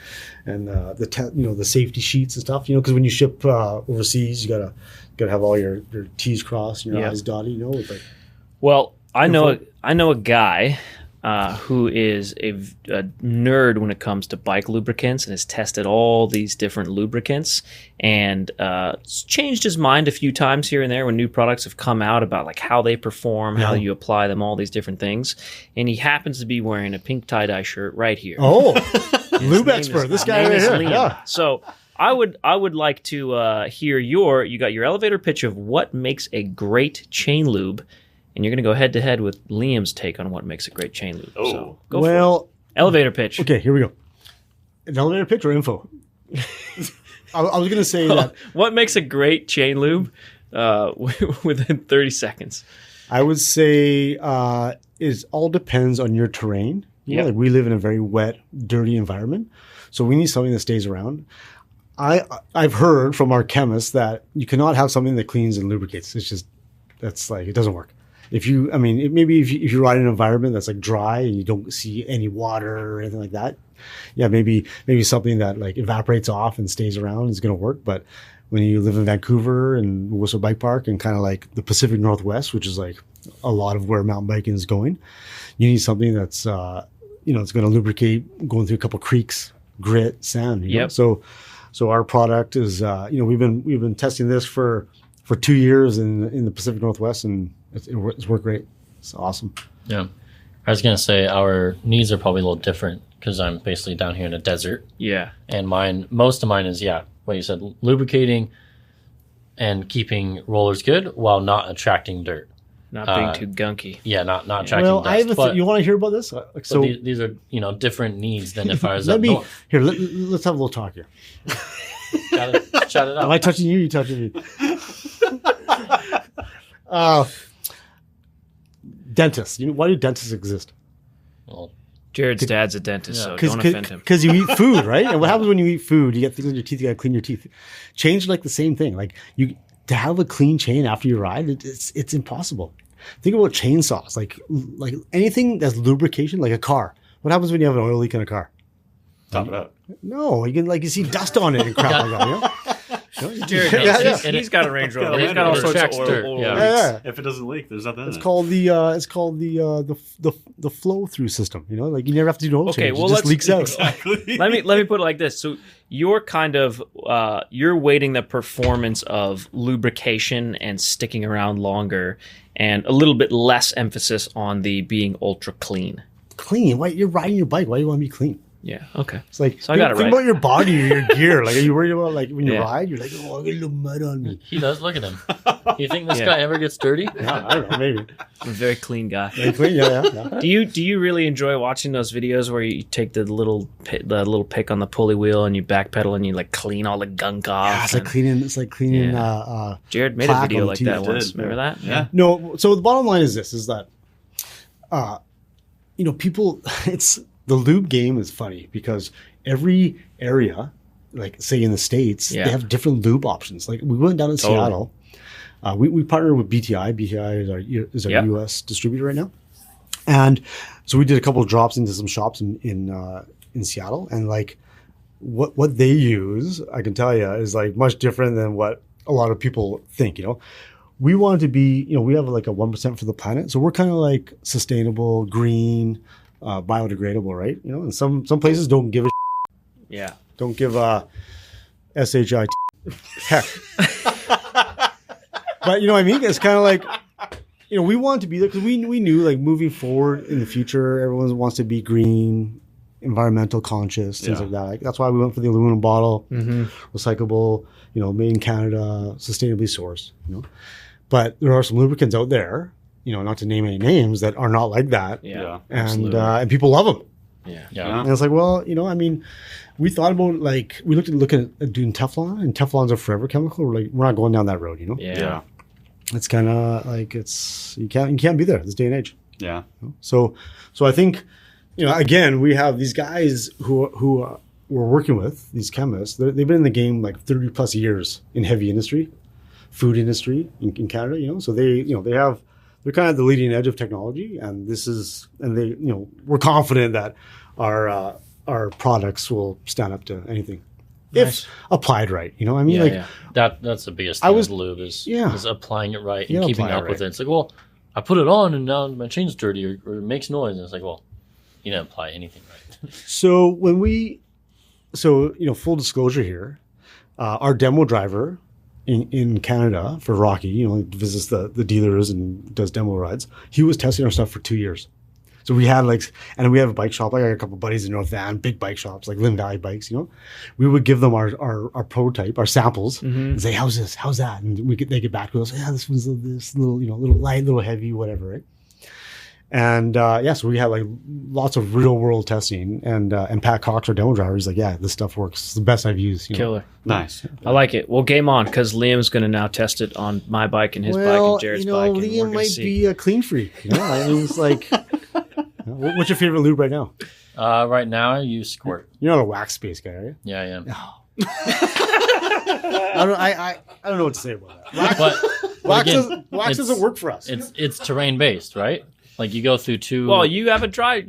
and the safety sheets and stuff. You know, because when you ship overseas, you gotta have all your T's crossed and your I's dotted. You know, with like. Well, I know a guy who is a nerd when it comes to bike lubricants and has tested all these different lubricants and changed his mind a few times here and there when new products have come out about like how they perform, how you apply them, all these different things. And he happens to be wearing a pink tie-dye shirt right here. Oh, lube expert. This guy right here. Yeah. So I would like to hear you got your elevator pitch of what makes a great chain lube. And you're going to go head to head with Liam's take on what makes a great chain lube. Oh, so go for it. Elevator pitch. Okay, here we go. An elevator pitch or info? I was gonna say that. What makes a great chain lube? Within 30 seconds. I would say it all depends on your terrain. You know, like we live in a very wet, dirty environment, so we need something that stays around. I've heard from our chemists that you cannot have something that cleans and lubricates. It's just it doesn't work. If you ride in an environment that's like dry and you don't see any water or anything like that, maybe something that like evaporates off and stays around is going to work. But when you live in Vancouver and Whistler Bike Park and kind of like the Pacific Northwest, which is like a lot of where mountain biking is going, you need something that's it's going to lubricate going through a couple creeks, grit, sand. You know? So our product is we've been testing this for 2 years in the Pacific Northwest, and it's worked great. It's awesome. Yeah. I was going to say our needs are probably a little different because I'm basically down here in a desert. Yeah. And most of mine is, what you said, lubricating and keeping rollers good while not attracting dirt. Not being too gunky. Yeah, not attracting dust. You want to hear about this? So these are, different needs than if I was up north. Here, let's have a little talk here. Shout it out. Am I touching you? You touching me? Dentists. Why do dentists exist? Well, Jared's dad's a dentist, so don't offend him. Because you eat food, right? And what happens when you eat food? You get things in your teeth. You got to clean your teeth. Change like the same thing. Like to have a clean chain after you ride, it's impossible. Think about chainsaws. Like anything that's lubrication, like a car. What happens when you have an oil leak in a car? Top it up. No, you see dust on it and crap like that. You know? Jared, he's got a Range Rover. He's got all sorts of oil. Yeah. If it doesn't leak, there's nothing. It's called the flow through system. Like you never have to do an oil change. Well, it just leaks out. Exactly. Let me put it like this. So you're kind of you're weighting the performance of lubrication and sticking around longer, and a little bit less emphasis on the being ultra clean. Clean? Why you're riding your bike? Why do you want to be clean? Yeah. Okay. It's like, so I got it right. Think about your body or your gear. Like, are you worried about when you ride? You're like, oh, I got a little mud on me. He does. Look at him. You think this guy ever gets dirty? Yeah, I don't know. Maybe. I'm a very clean guy. Very clean. Yeah. Do you really enjoy watching those videos where you take the little pick on the pulley wheel and you backpedal and you like clean all the gunk off? Yeah, it's like cleaning. Jared made a video like that once. Remember that? Yeah. No. So the bottom line is this: is that, people. The lube game is funny because every area, like say in the States, they have different lube options. Like we went down in Seattle. We partnered with BTI. BTI is our US distributor right now. And so we did a couple of drops into some shops in Seattle. And like what they use, I can tell you, is like much different than what a lot of people think, We wanted to be, we have like a 1% for the planet. So we're kind of like sustainable, green, biodegradable, right? And some places don't give a yeah, don't give a shit heck. But you know what I mean? It's kind of like, we want to be there because we knew like moving forward in the future, everyone wants to be green, environmental conscious, things like that. Like, that's why we went for the aluminum bottle, recyclable, made in Canada, sustainably sourced. But there are some lubricants out there, not to name any names, that are not like that. Yeah. And people love them. Yeah. And it's like, well, we thought about we looked at doing Teflon, and Teflon's a forever chemical. We're like, we're not going down that road, Yeah. It's kind of like you can't be there this day and age. Yeah. So I think, again, we have these guys who we're working with, these chemists. They've been in the game like 30 plus years in heavy industry, food industry in Canada. So they're kind of the leading edge of technology, and we're confident that our products will stand up to anything if applied right. That's the biggest thing with lube is applying it right and keeping up with it. It's like, well, I put it on and now my chain's dirty or it makes noise, and it's like, well, you didn't apply anything right. So full disclosure here, our demo driver in Canada for Rocky, visits the dealers and does demo rides. He was testing our stuff for 2 years. So we had and we have a bike shop. I got a couple of buddies in North Van, big bike shops like Lynn Valley Bikes. We would give them our prototype, our samples, and say, "How's this? How's that?" And they get back to us. Yeah, this one's this little, little light, little heavy, whatever, right? And so we had like lots of real world testing, and Pat Cox, our demo driver, he's like, yeah, this stuff works. It's the best I've used. Killer. Nice. I like it. Well, game on, because Liam's going to now test it on my bike and his bike and Jared's bike. And Liam might be a clean freak. I mean, it's like, what's your favorite lube right now? Right now I use Squirt. You're not a wax space guy, are you? Yeah, I am. I don't know what to say about that. Wax doesn't work for us. It's terrain based, right? Like you go through two. Well, you have a dry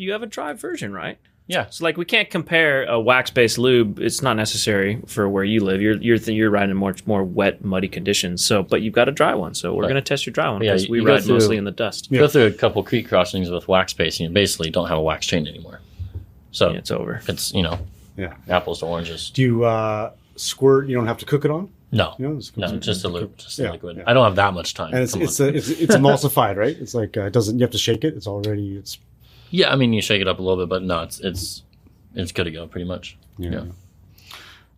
version, right? Yeah. So like we can't compare a wax-based lube. It's not necessary for where you live. You're riding in more wet, muddy conditions. So, but you've got a dry one. So we're going to test your dry one because we ride mostly in the dust. You go through a couple creek crossings with wax base, and you basically don't have a wax chain anymore. So it's over. It's apples to oranges. Do you squirt? You don't have to cook it on. No, just a lube, just a liquid. Yeah. I don't have that much time. And it's emulsified, right? It's like it doesn't. You have to shake it. Yeah, I mean you shake it up a little bit, but no, it's good to go pretty much. Yeah.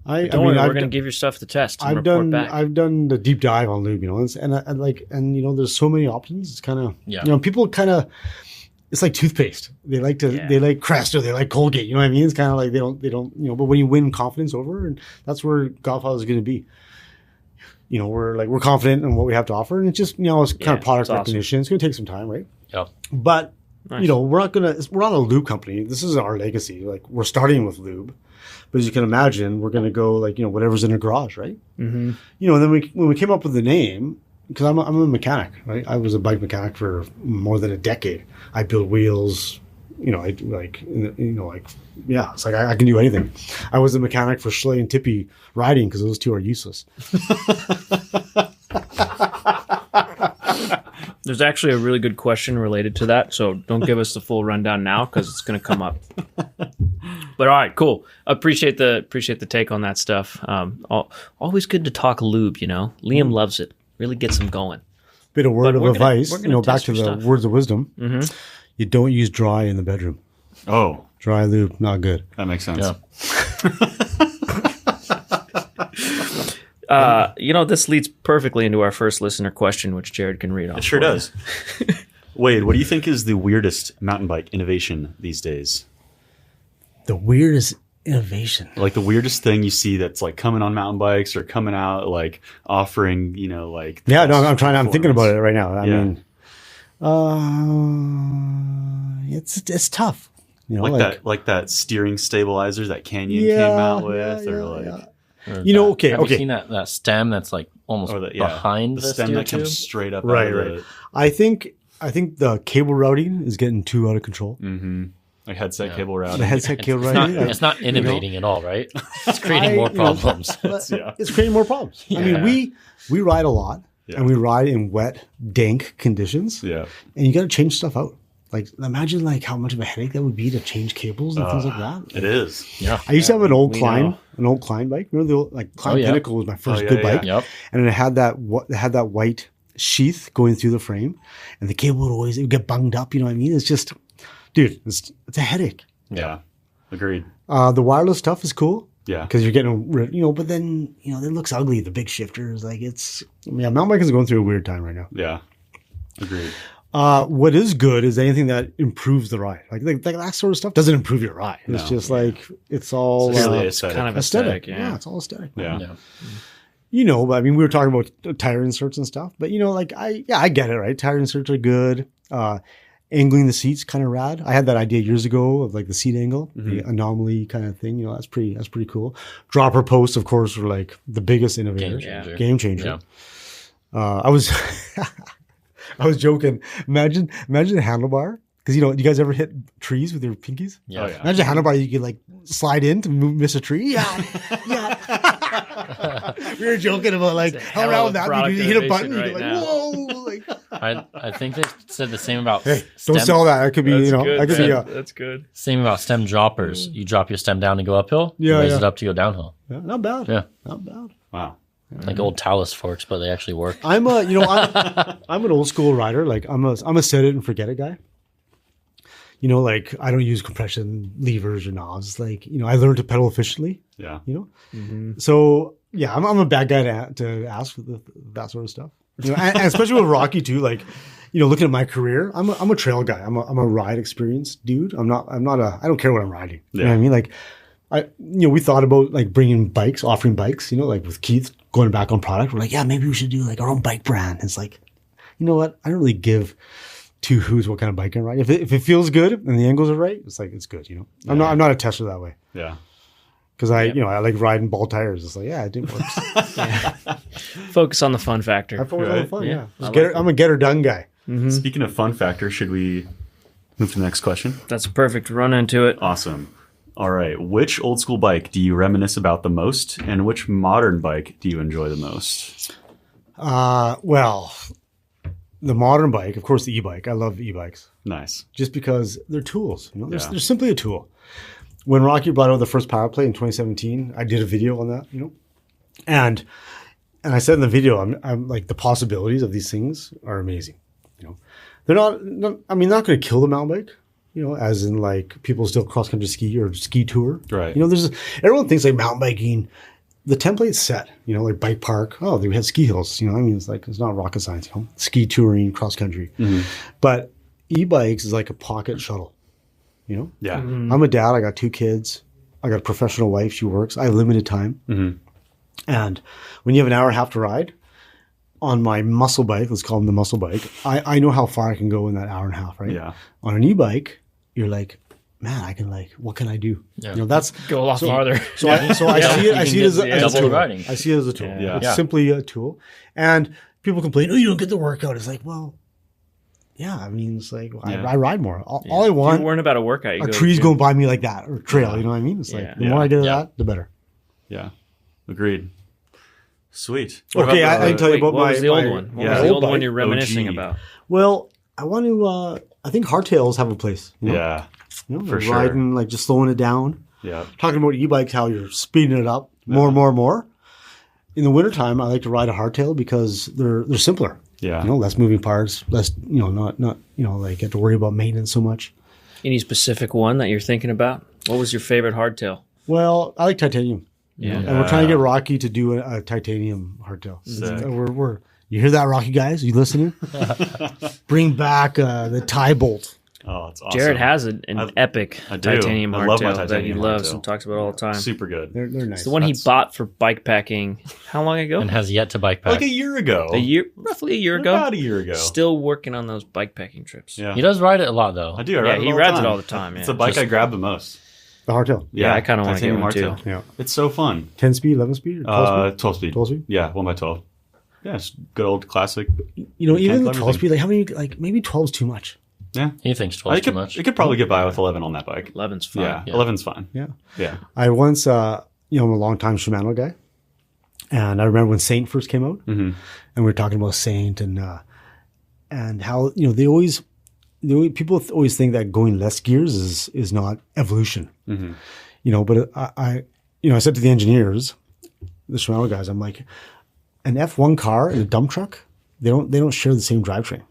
Don't worry, we're going to give your stuff the test. And report back. I've done the deep dive on lube, and there's so many options. It's kind of people kind of. It's like toothpaste. They like Crest, or they like Colgate. You know what I mean? It's kind of like they don't. But when you win confidence over, and that's where Godfather is going to be. We're confident in what we have to offer, and it's just it's kind of product recognition. Awesome. It's going to take some time, right? Yeah. But we're not a lube company. This is our legacy. Like we're starting with lube, but as you can imagine, we're going to go whatever's in a garage, right? Mm-hmm. And then when we came up with the name. Because I'm a mechanic, right? I was a bike mechanic for more than a decade. I build wheels, it's like I can do anything. I was a mechanic for Schley and Tippy riding because those two are useless. There's actually a really good question related to that, so don't give us the full rundown now because it's going to come up. But all right, cool. Appreciate the take on that stuff. Always good to talk lube, Liam loves it. Really gets them going. Bit of word of advice, back to the words of wisdom. Mm-hmm. You don't use dry in the bedroom. Oh. Dry lube, not good. That makes sense. Yeah. This leads perfectly into our first listener question, which Jared can read off. It sure does. Wade, what do you think is the weirdest mountain bike innovation these days? The weirdest innovation, like the weirdest thing you see that's like coming on mountain bikes or coming out like offering I'm thinking about it right now. I mean it's tough, like that steering stabilizers that Canyon came out with, Have you seen that stem that's like almost behind the stem that comes straight up right. I think the cable routing is getting too out of control. Mm-hmm. Like headset cable routing. The headset cable routing. It's not innovating at all, right? It's creating more problems. It's creating more problems. Yeah. I mean, we ride a lot, and we ride in wet, dank conditions. Yeah. And you got to change stuff out. Like, imagine how much of a headache that would be to change cables and things like that. It is. Yeah. I used to have an old Klein bike. Remember the old Klein Pinnacle was my first good bike. Yep. And it had that white sheath going through the frame, and the cable would get bunged up. You know what I mean? It's just. Dude, it's a headache. Yeah, agreed. The wireless stuff is cool. Yeah, because you're getting but then it looks ugly. The big shifters, mountain biking is going through a weird time right now. Yeah, agreed. What is good is anything that improves the ride. Like that sort of stuff doesn't improve your ride. It's just it's all it's kind of aesthetic. Yeah, it's all aesthetic. Yeah. But I mean, we were talking about tire inserts and stuff. But I get it, right? Tire inserts are good. Angling the seats kind of rad. I had that idea years ago of the seat angle, the anomaly kind of thing. That's pretty cool. Dropper posts, of course, were the biggest innovators. Game changer. Yeah. I was joking. Imagine a handlebar. Because you guys ever hit trees with your pinkies? Yeah. Imagine a handlebar you could slide in to miss a tree. Yeah. We were joking about how around that you hit a button, you'd be whoa. I think they said the same about. Hey, don't sell that. That could be that's good. Same about stem droppers. You drop your stem down to go uphill. You raise it up to go downhill. Yeah, not bad. Yeah, not bad. Wow. Like old Talus forks, but they actually work. I'm I'm an old school rider. I'm a set it and forget it guy. I don't use compression levers or knobs. I learned to pedal efficiently. Yeah. Mm-hmm. So I'm a bad guy to ask for that sort of stuff. And especially with Rocky too. looking at my career, I'm a trail guy. I'm a ride experience dude. I don't care what I'm riding. You know what I mean? Like, we thought about like bringing bikes, offering bikes, like with Keith going back on product. We're like, yeah, maybe we should do like our own bike brand. It's like, you know what? I don't really give two hoots what kind of bike I ride. If it feels good and the angles are right, it's like, it's good, I'm not a tester that way. Yeah. Because I like riding ball tires. It's like, yeah, it didn't work. Focus on the fun factor. I focus on the fun, yeah. I'm a get her done guy. Mm-hmm. Speaking of fun factor, should we move to the next question? That's perfect. Run into it. Awesome. All right. Which old school bike do you reminisce about the most, and which modern bike do you enjoy the most? Well, the modern bike, of course, the e-bike. I love e-bikes. Nice. Just because they're tools. They're simply a tool. When Rocky brought out the first power play in 2017, I did a video on that, and I said in the video, I'm like, the possibilities of these things are amazing. They're not going to kill the mountain bike, as in like people still cross country ski or ski tour. Right. Everyone thinks like mountain biking, the template's set, like bike park. Oh, they have ski hills. It's like, it's not rocket science, ski touring, cross country. Mm-hmm. But e-bikes is like a pocket shuttle. Yeah. Mm-hmm. I'm a dad. I got 2 kids. I got a professional wife. She works. I have limited time. Mm-hmm. And when you have an hour and a half to ride on my muscle bike, let's call them the muscle bike, I know how far I can go in that hour and a half, right? Yeah. On an e-bike, you're like, man, I can what can I do? Yeah. That's go a lot farther. So I see it as a tool. riding. I see it as a tool. Yeah. It's simply a tool. And people complain, oh, you don't get the workout. It's like, well, yeah, I mean, it's like, I ride more. All I want, if you're worrying about a workout, a tree's going by me like that, or a trail, you know what I mean? It's like, the more I get of that, the better. Yeah, agreed. Sweet. Okay, I can tell you about what was the old one? What was the old one you're reminiscing OG. about? Well, I want to, I think hardtails have a place. Yeah, for sure. Riding, like just slowing it down. Yeah. Talking about e-bikes, how you're speeding it up more and more and more. In the wintertime, I like to ride a hardtail because they're simpler. Yeah. Less moving parts, less, not like have to worry about maintenance so much. Any specific one that you're thinking about? What was your favorite hardtail? Well, I like titanium. Yeah. And we're trying to get Rocky to do a titanium hardtail. You hear that, Rocky guys? You listening? Bring back the tie bolt. Oh, it's awesome. Jared has an epic titanium I love my hardtail that titanium he loves hardtail. and talks about all the time. Super good. They're nice. It's the one he bought for bike packing. How long ago? And has yet to bike pack. Like a year ago. Roughly a year ago. About a year ago. Still working on those bike packing trips. Yeah. He does ride it a lot, though. I do. I ride it he all rides the time. it all the time. Yeah. It's the bike I grab the most. The hardtail. Yeah, I kind of want to get titanium one hardtail. too. Yeah. It's so fun. 10 speed, 11 speed, or 12 speed? 12 speed. 12 speed? Yeah, 1x12. Yeah, it's good old classic. Even the 12 speed, like how many, like maybe 12's too much. Yeah. He thinks 12 is too much. It could probably get by with 11 on that bike. 11's fine. Yeah, 11's fine. Yeah. Yeah. I once, I'm a long time Shimano guy. And I remember when Saint first came out, and we were talking about Saint and how, people always think that going less gears is not evolution. Mm-hmm. But I said to the engineers, the Shimano guys, I'm like, an F1 car and a dump truck, they don't share the same drivetrain.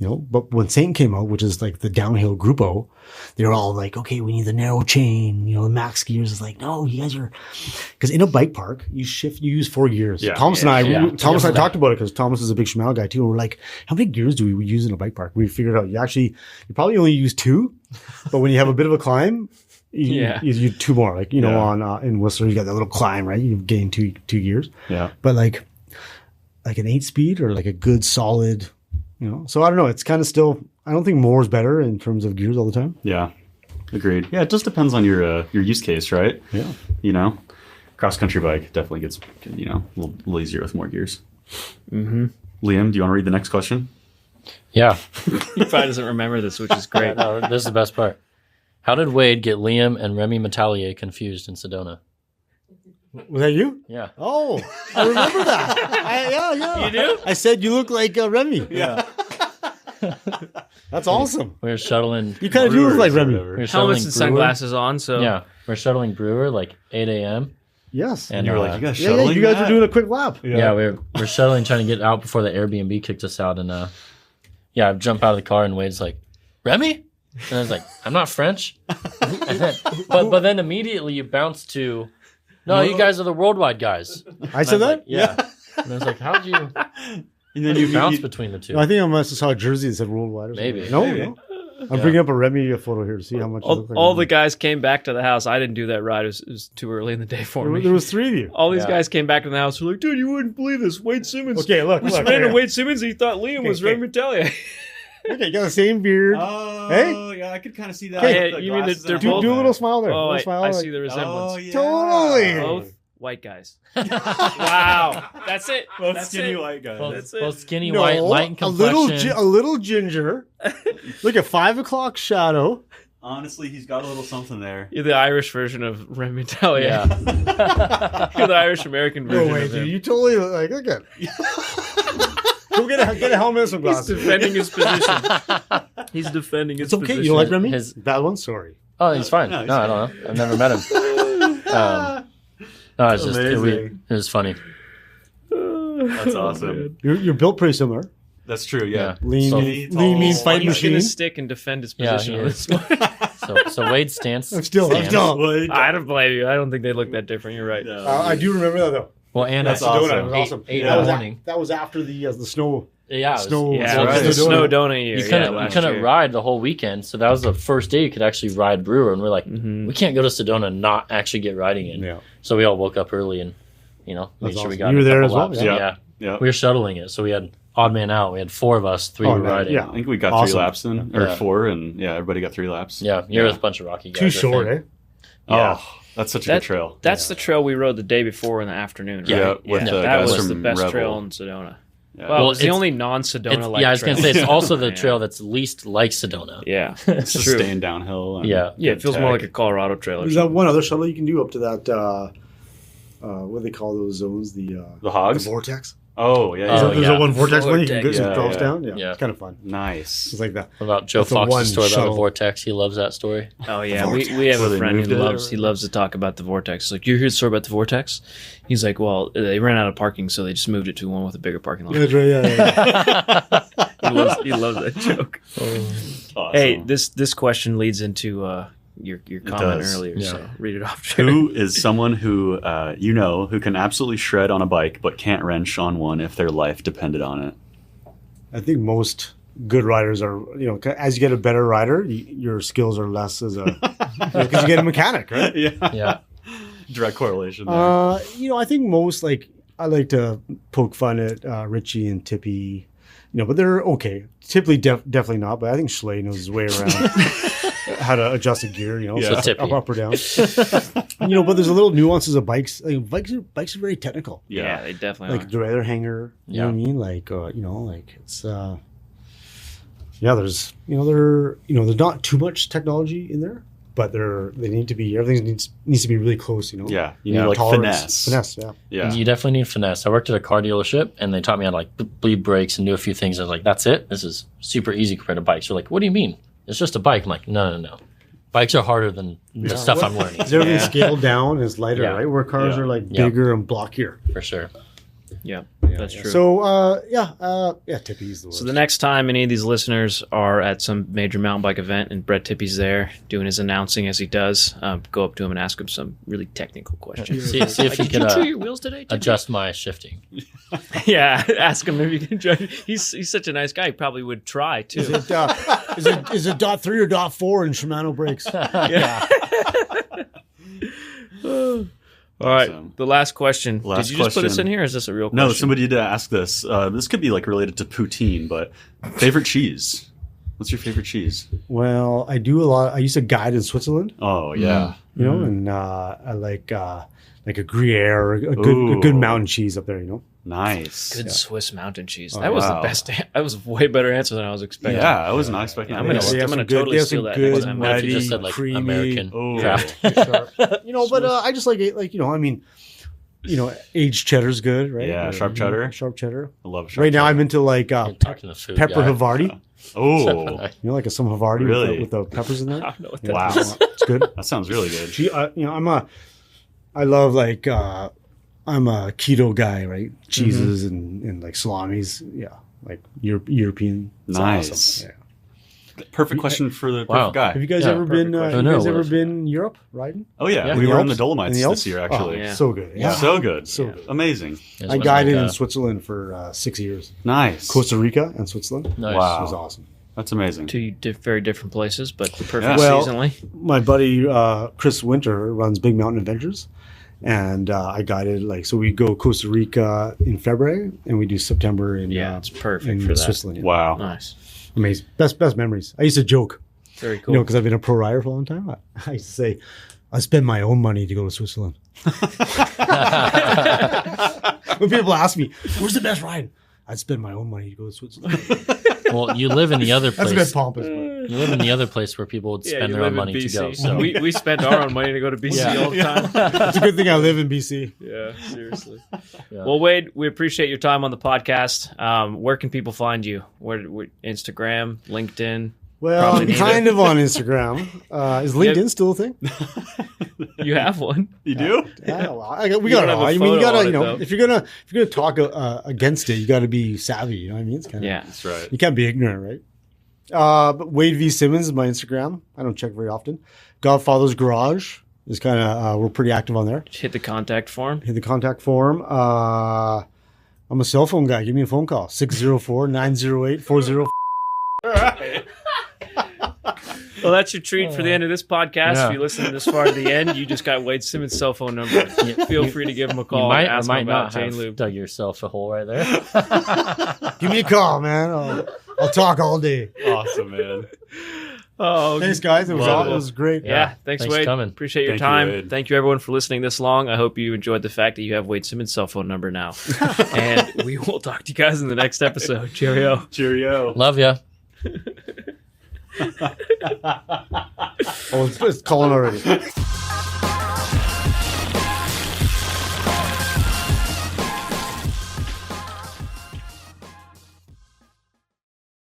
But when Saint came out, which is like the downhill Grupo, they were all like, okay, we need the narrow chain, the max gears. Is like, no, you guys are, because in a bike park, you use 4 gears. Yeah. Thomas and I talked about it because Thomas is a big Shimano guy too. And we're like, how many gears do we use in a bike park? We figured out you probably only use 2, but when you have a bit of a climb, you use 2 more. Like, on in Whistler, you got that little climb, right? You gain two gears. Yeah. But like an 8-speed or like a good solid, so I don't know. It's kind of still, I don't think more is better in terms of gears all the time. Yeah. Agreed. Yeah, it just depends on your use case, right? Yeah. Cross country bike definitely gets, a little easier with more gears. Mm-hmm. Liam, do you want to read the next question? Yeah. He probably doesn't remember this, which is great. No, this is the best part. How did Wade get Liam and Remy Metallier confused in Sedona? Was that you? Yeah. Oh, I remember that. Yeah. You do? I said you look like Remy. Yeah. That's awesome. We were shuttling. You kind of do look like Remy. We were shuttling Helmets and Brewer. sunglasses on, so Yeah. We're shuttling Brewer like 8 a.m. Yes. And You were like, you guys Yeah, shuttling you guys that? were doing a quick lap. Yeah, we're shuttling, trying to get out before the Airbnb kicked us out. And I jump out of the car and Wade's like, Remy? And I was like, I'm not French. but then immediately you bounce to, no, you guys are the worldwide guys. I said that? Like, yeah. And I was like, how'd you? And then you bounce between the two. No, I think I must have saw a jersey that said worldwide. Or Maybe. No. I'm bringing up a Remy photo here to see how much. All the guys came back to the house. I didn't do that ride. It was too early in the day for me. There was 3 of you. All these guys came back to the house. Were like, dude, you wouldn't believe this. Wade Simmons. Okay, look. ran into Wade Simmons. He thought Liam was Remy Metallica. Okay, you got the same beard. Oh, hey? Yeah, I could kind of see that. Hey, you mean that they're both... Do a little smile there. Oh, smile, I see the resemblance. Oh, yeah. Totally. Both white guys. Wow. That's it. Both That's skinny it. white guys. That's it. Both skinny, white, light in complexion. A little ginger. Look at 5 o'clock shadow. Honestly, he's got a little something there. You're the Irish version of Remy Metallica. Yeah. You're the Irish American version No way, of him. dude. You totally look at. Go get a helmet and some He's glasses. defending his position. He's defending his It's okay. position. You like Remy? His- Bad one? Sorry. Oh, he's fine. No, No, I don't know. I've never met him. No, it's just it was funny. That's awesome. You're built pretty similar. That's true. Yeah. Lean, So- lean means fight He's machine. going to stick and defend his Yeah, position he on is. this one. So Wade's stance. I'm still. I don't blame you. I don't think they look that different. You're right. I do remember that though. Well, and That's I- awesome. That was awesome. Eight that, in was the morning. that was after the snow. Yeah, it was- Snow. Yeah, That's it was right. the Snow Donut year. You couldn't, last you couldn't year. ride the whole weekend, so that was the first day you could actually ride Brewer, and we're like, we can't go to Sedona and not actually get riding in. Yeah. So we all woke up early and made That's sure we awesome. got You were a there couple as well? laps. Yeah. Yeah. Yeah. We were shuttling it, so we had odd man out. We had 4 of us, 3 Oh, were man, riding. yeah. I think we got Awesome. 3 laps in, or Yeah. 4, and everybody got 3 laps. Yeah, you're with a bunch of Rocky guys. Too I short, think. eh? Yeah. Oh, that's such a good trail. That's the trail we rode the day before in the afternoon. Right? Yeah, with the that guys was the from best Rebel. trail in Sedona. Yeah. Well, it was the it's- only non-Sedona like Yeah, I was going to trail. say, it's also the Yeah. trail that's least like Sedona. Yeah, It's just true. staying downhill. and Yeah. Yeah, it good feels more tag. like a Colorado trail or There's that something. one other shuttle you can do up to that. What do they call those zones? The Hogs. vortex. Oh yeah, Oh, There's yeah. a one vortex one you can Vortex. get some Yeah, drops yeah. down. Yeah, Yeah. it's kind of fun. nice. It's like that. What about Joe That's the one Fox's story about the shuttle. Vortex? He loves that story. Oh yeah, we have Where a they friend moved who it loves or- he loves to talk about the vortex. He's like, you hear the story about the vortex? He's like, well, they ran out of parking, so they just moved it to one with a bigger parking lot. That's right. Yeah. He loves that joke. Awesome. Hey, this question leads into your comment does. earlier. Yeah. So read it off. Who is someone who who can absolutely shred on a bike but can't wrench on one if their life depended on it? I think most good riders are, as you get a better rider, your skills are less as a, because you get a mechanic, right? Yeah. Yeah. Direct correlation there. I think most, I like to poke fun at Richie and Tippy, but they're okay. Typically, definitely not, but I think Schley knows his way around how to adjust a gear, Yeah. So Tippy. up or down. But there's a little nuances of bikes. Bikes are very technical. Yeah, they definitely Like are. the weather hanger, you know what I mean? It's there's not too much technology in there, but they need to be, everything needs to be really close, Yeah, you need tolerance. finesse. Yeah. Yeah. You definitely need finesse. I worked at a car dealership, and they taught me how to bleed brakes and do a few things. I was like, that's it? This is super easy compared to bikes. They're like, what do you mean? It's just a bike. I'm like, no. Bikes are harder than the stuff I'm learning. Is everything scaled down? Is lighter, Yeah. right? Where cars Yeah. are Yeah. bigger and blockier. For sure. Yeah, that's true. So Tippy's the worst. So the next time any of these listeners are at some major mountain bike event and Brett Tippy's there doing his announcing as he does, go up to him and ask him some really technical questions. See if he Did can you chew your wheels today, Tippy? adjust my shifting. Yeah, ask him if he can drive. He's such a nice guy. He probably would try too. is it dot 3 or dot 4 in Shimano brakes? All right, Awesome. the last question. Last Did you just put this question. in here, or is this a real question? No, somebody did ask this. This could be related to poutine, but favorite cheese. What's your favorite cheese? Well, I do a lot. I used to guide in Switzerland, Oh yeah. and I like a Gruyere, a good mountain cheese up there, Nice. Good Swiss mountain cheese. Oh, That was wow. the best. That was a way better answer than I was expecting. Yeah, I was not expecting I'm that. gonna- They have I'm some totally they have steal some that good, next time. What if you just nutty, said creamy, American Oh. craft? sharp. But I just like aged cheddar's good, right? Yeah, sharp cheddar. Sharp cheddar. I love sharp Right now, cheddar. I'm into You're talking to food pepper guy. Havarti. Oh, Like some Havarti Really? with the peppers in there. I don't know what Yeah, that wow. is. it's good. That sounds really good. I love I'm a keto guy, right? Cheeses and like salamis. Yeah. Like European. It's Nice. awesome. Yeah. Perfect question for the Wow. perfect guy. Have you guys ever been? question. You guys ever been in Europe riding? Oh yeah, Yeah. we In were in Alps? the Dolomites In the Alps? this year actually. Oh, yeah. So good. Yeah. So good. So good. Amazing. It I was guided like, in Switzerland for 6 years. Nice. Costa Rica and Switzerland. nice. Wow. It was awesome. That's amazing. Two very different places, but perfect Yeah. Well, seasonally. My buddy Chris Winter runs Big Mountain Adventures, and I guided so we go Costa Rica in February, and we do September in Yeah, it's perfect in for that. Switzerland. Wow. Nice. Amazing, best memories. I used to joke, Very cool. because I've been a pro rider for a long time. I used to say, I spend my own money to go to Switzerland. When people ask me, "Where's the best ride?" I'd spend my own money to go to Switzerland. Well, you live in the other That's a place. bit pompous, but You live in the other place where people would spend you their own live in money to go. BC. So We spend our own money to go to BC Yeah. all the time. it's a good thing I live in BC. Yeah, seriously. Yeah. Well, Wade, we appreciate your time on the podcast. Where can people find you? Where Instagram, LinkedIn? Well, Probably I'm need kind of on Instagram. Is LinkedIn still a thing? You have one. You do? Yeah, well, we You got don't to. have a I mean, you photo got on to. it, though. If you're gonna talk against it, you got to be savvy. You know what I mean? It's kind of Yeah. That's right. You can't be ignorant, right? But Wade V Simmons is my Instagram. I don't check very often. Godfather's Garage is kind of we're pretty active on there. Just hit the contact form. Hit the contact form. I'm a cell phone guy. Give me a phone call 604-908-40. Well, that's your treat for the end of this podcast. Yeah. If you listen this far to the end, you just got Wade Simmons' cell phone number. Feel free to give him a you call might and or ask him might about not chain have lube. dug yourself a hole right there. Give me a call, man. I'll talk all day. Awesome, man. Oh, Thanks, guys. It was Love all, it. it was great. yeah. Thanks, Thanks Wade. for coming. Appreciate your Thank you, time. Wade. Thank you, everyone, for listening this long. I hope you enjoyed the fact that you have Wade Simmons' cell phone number now. And we will talk to you guys in the next episode. Cheerio. Cheerio. Love ya. Oh, it's calling already.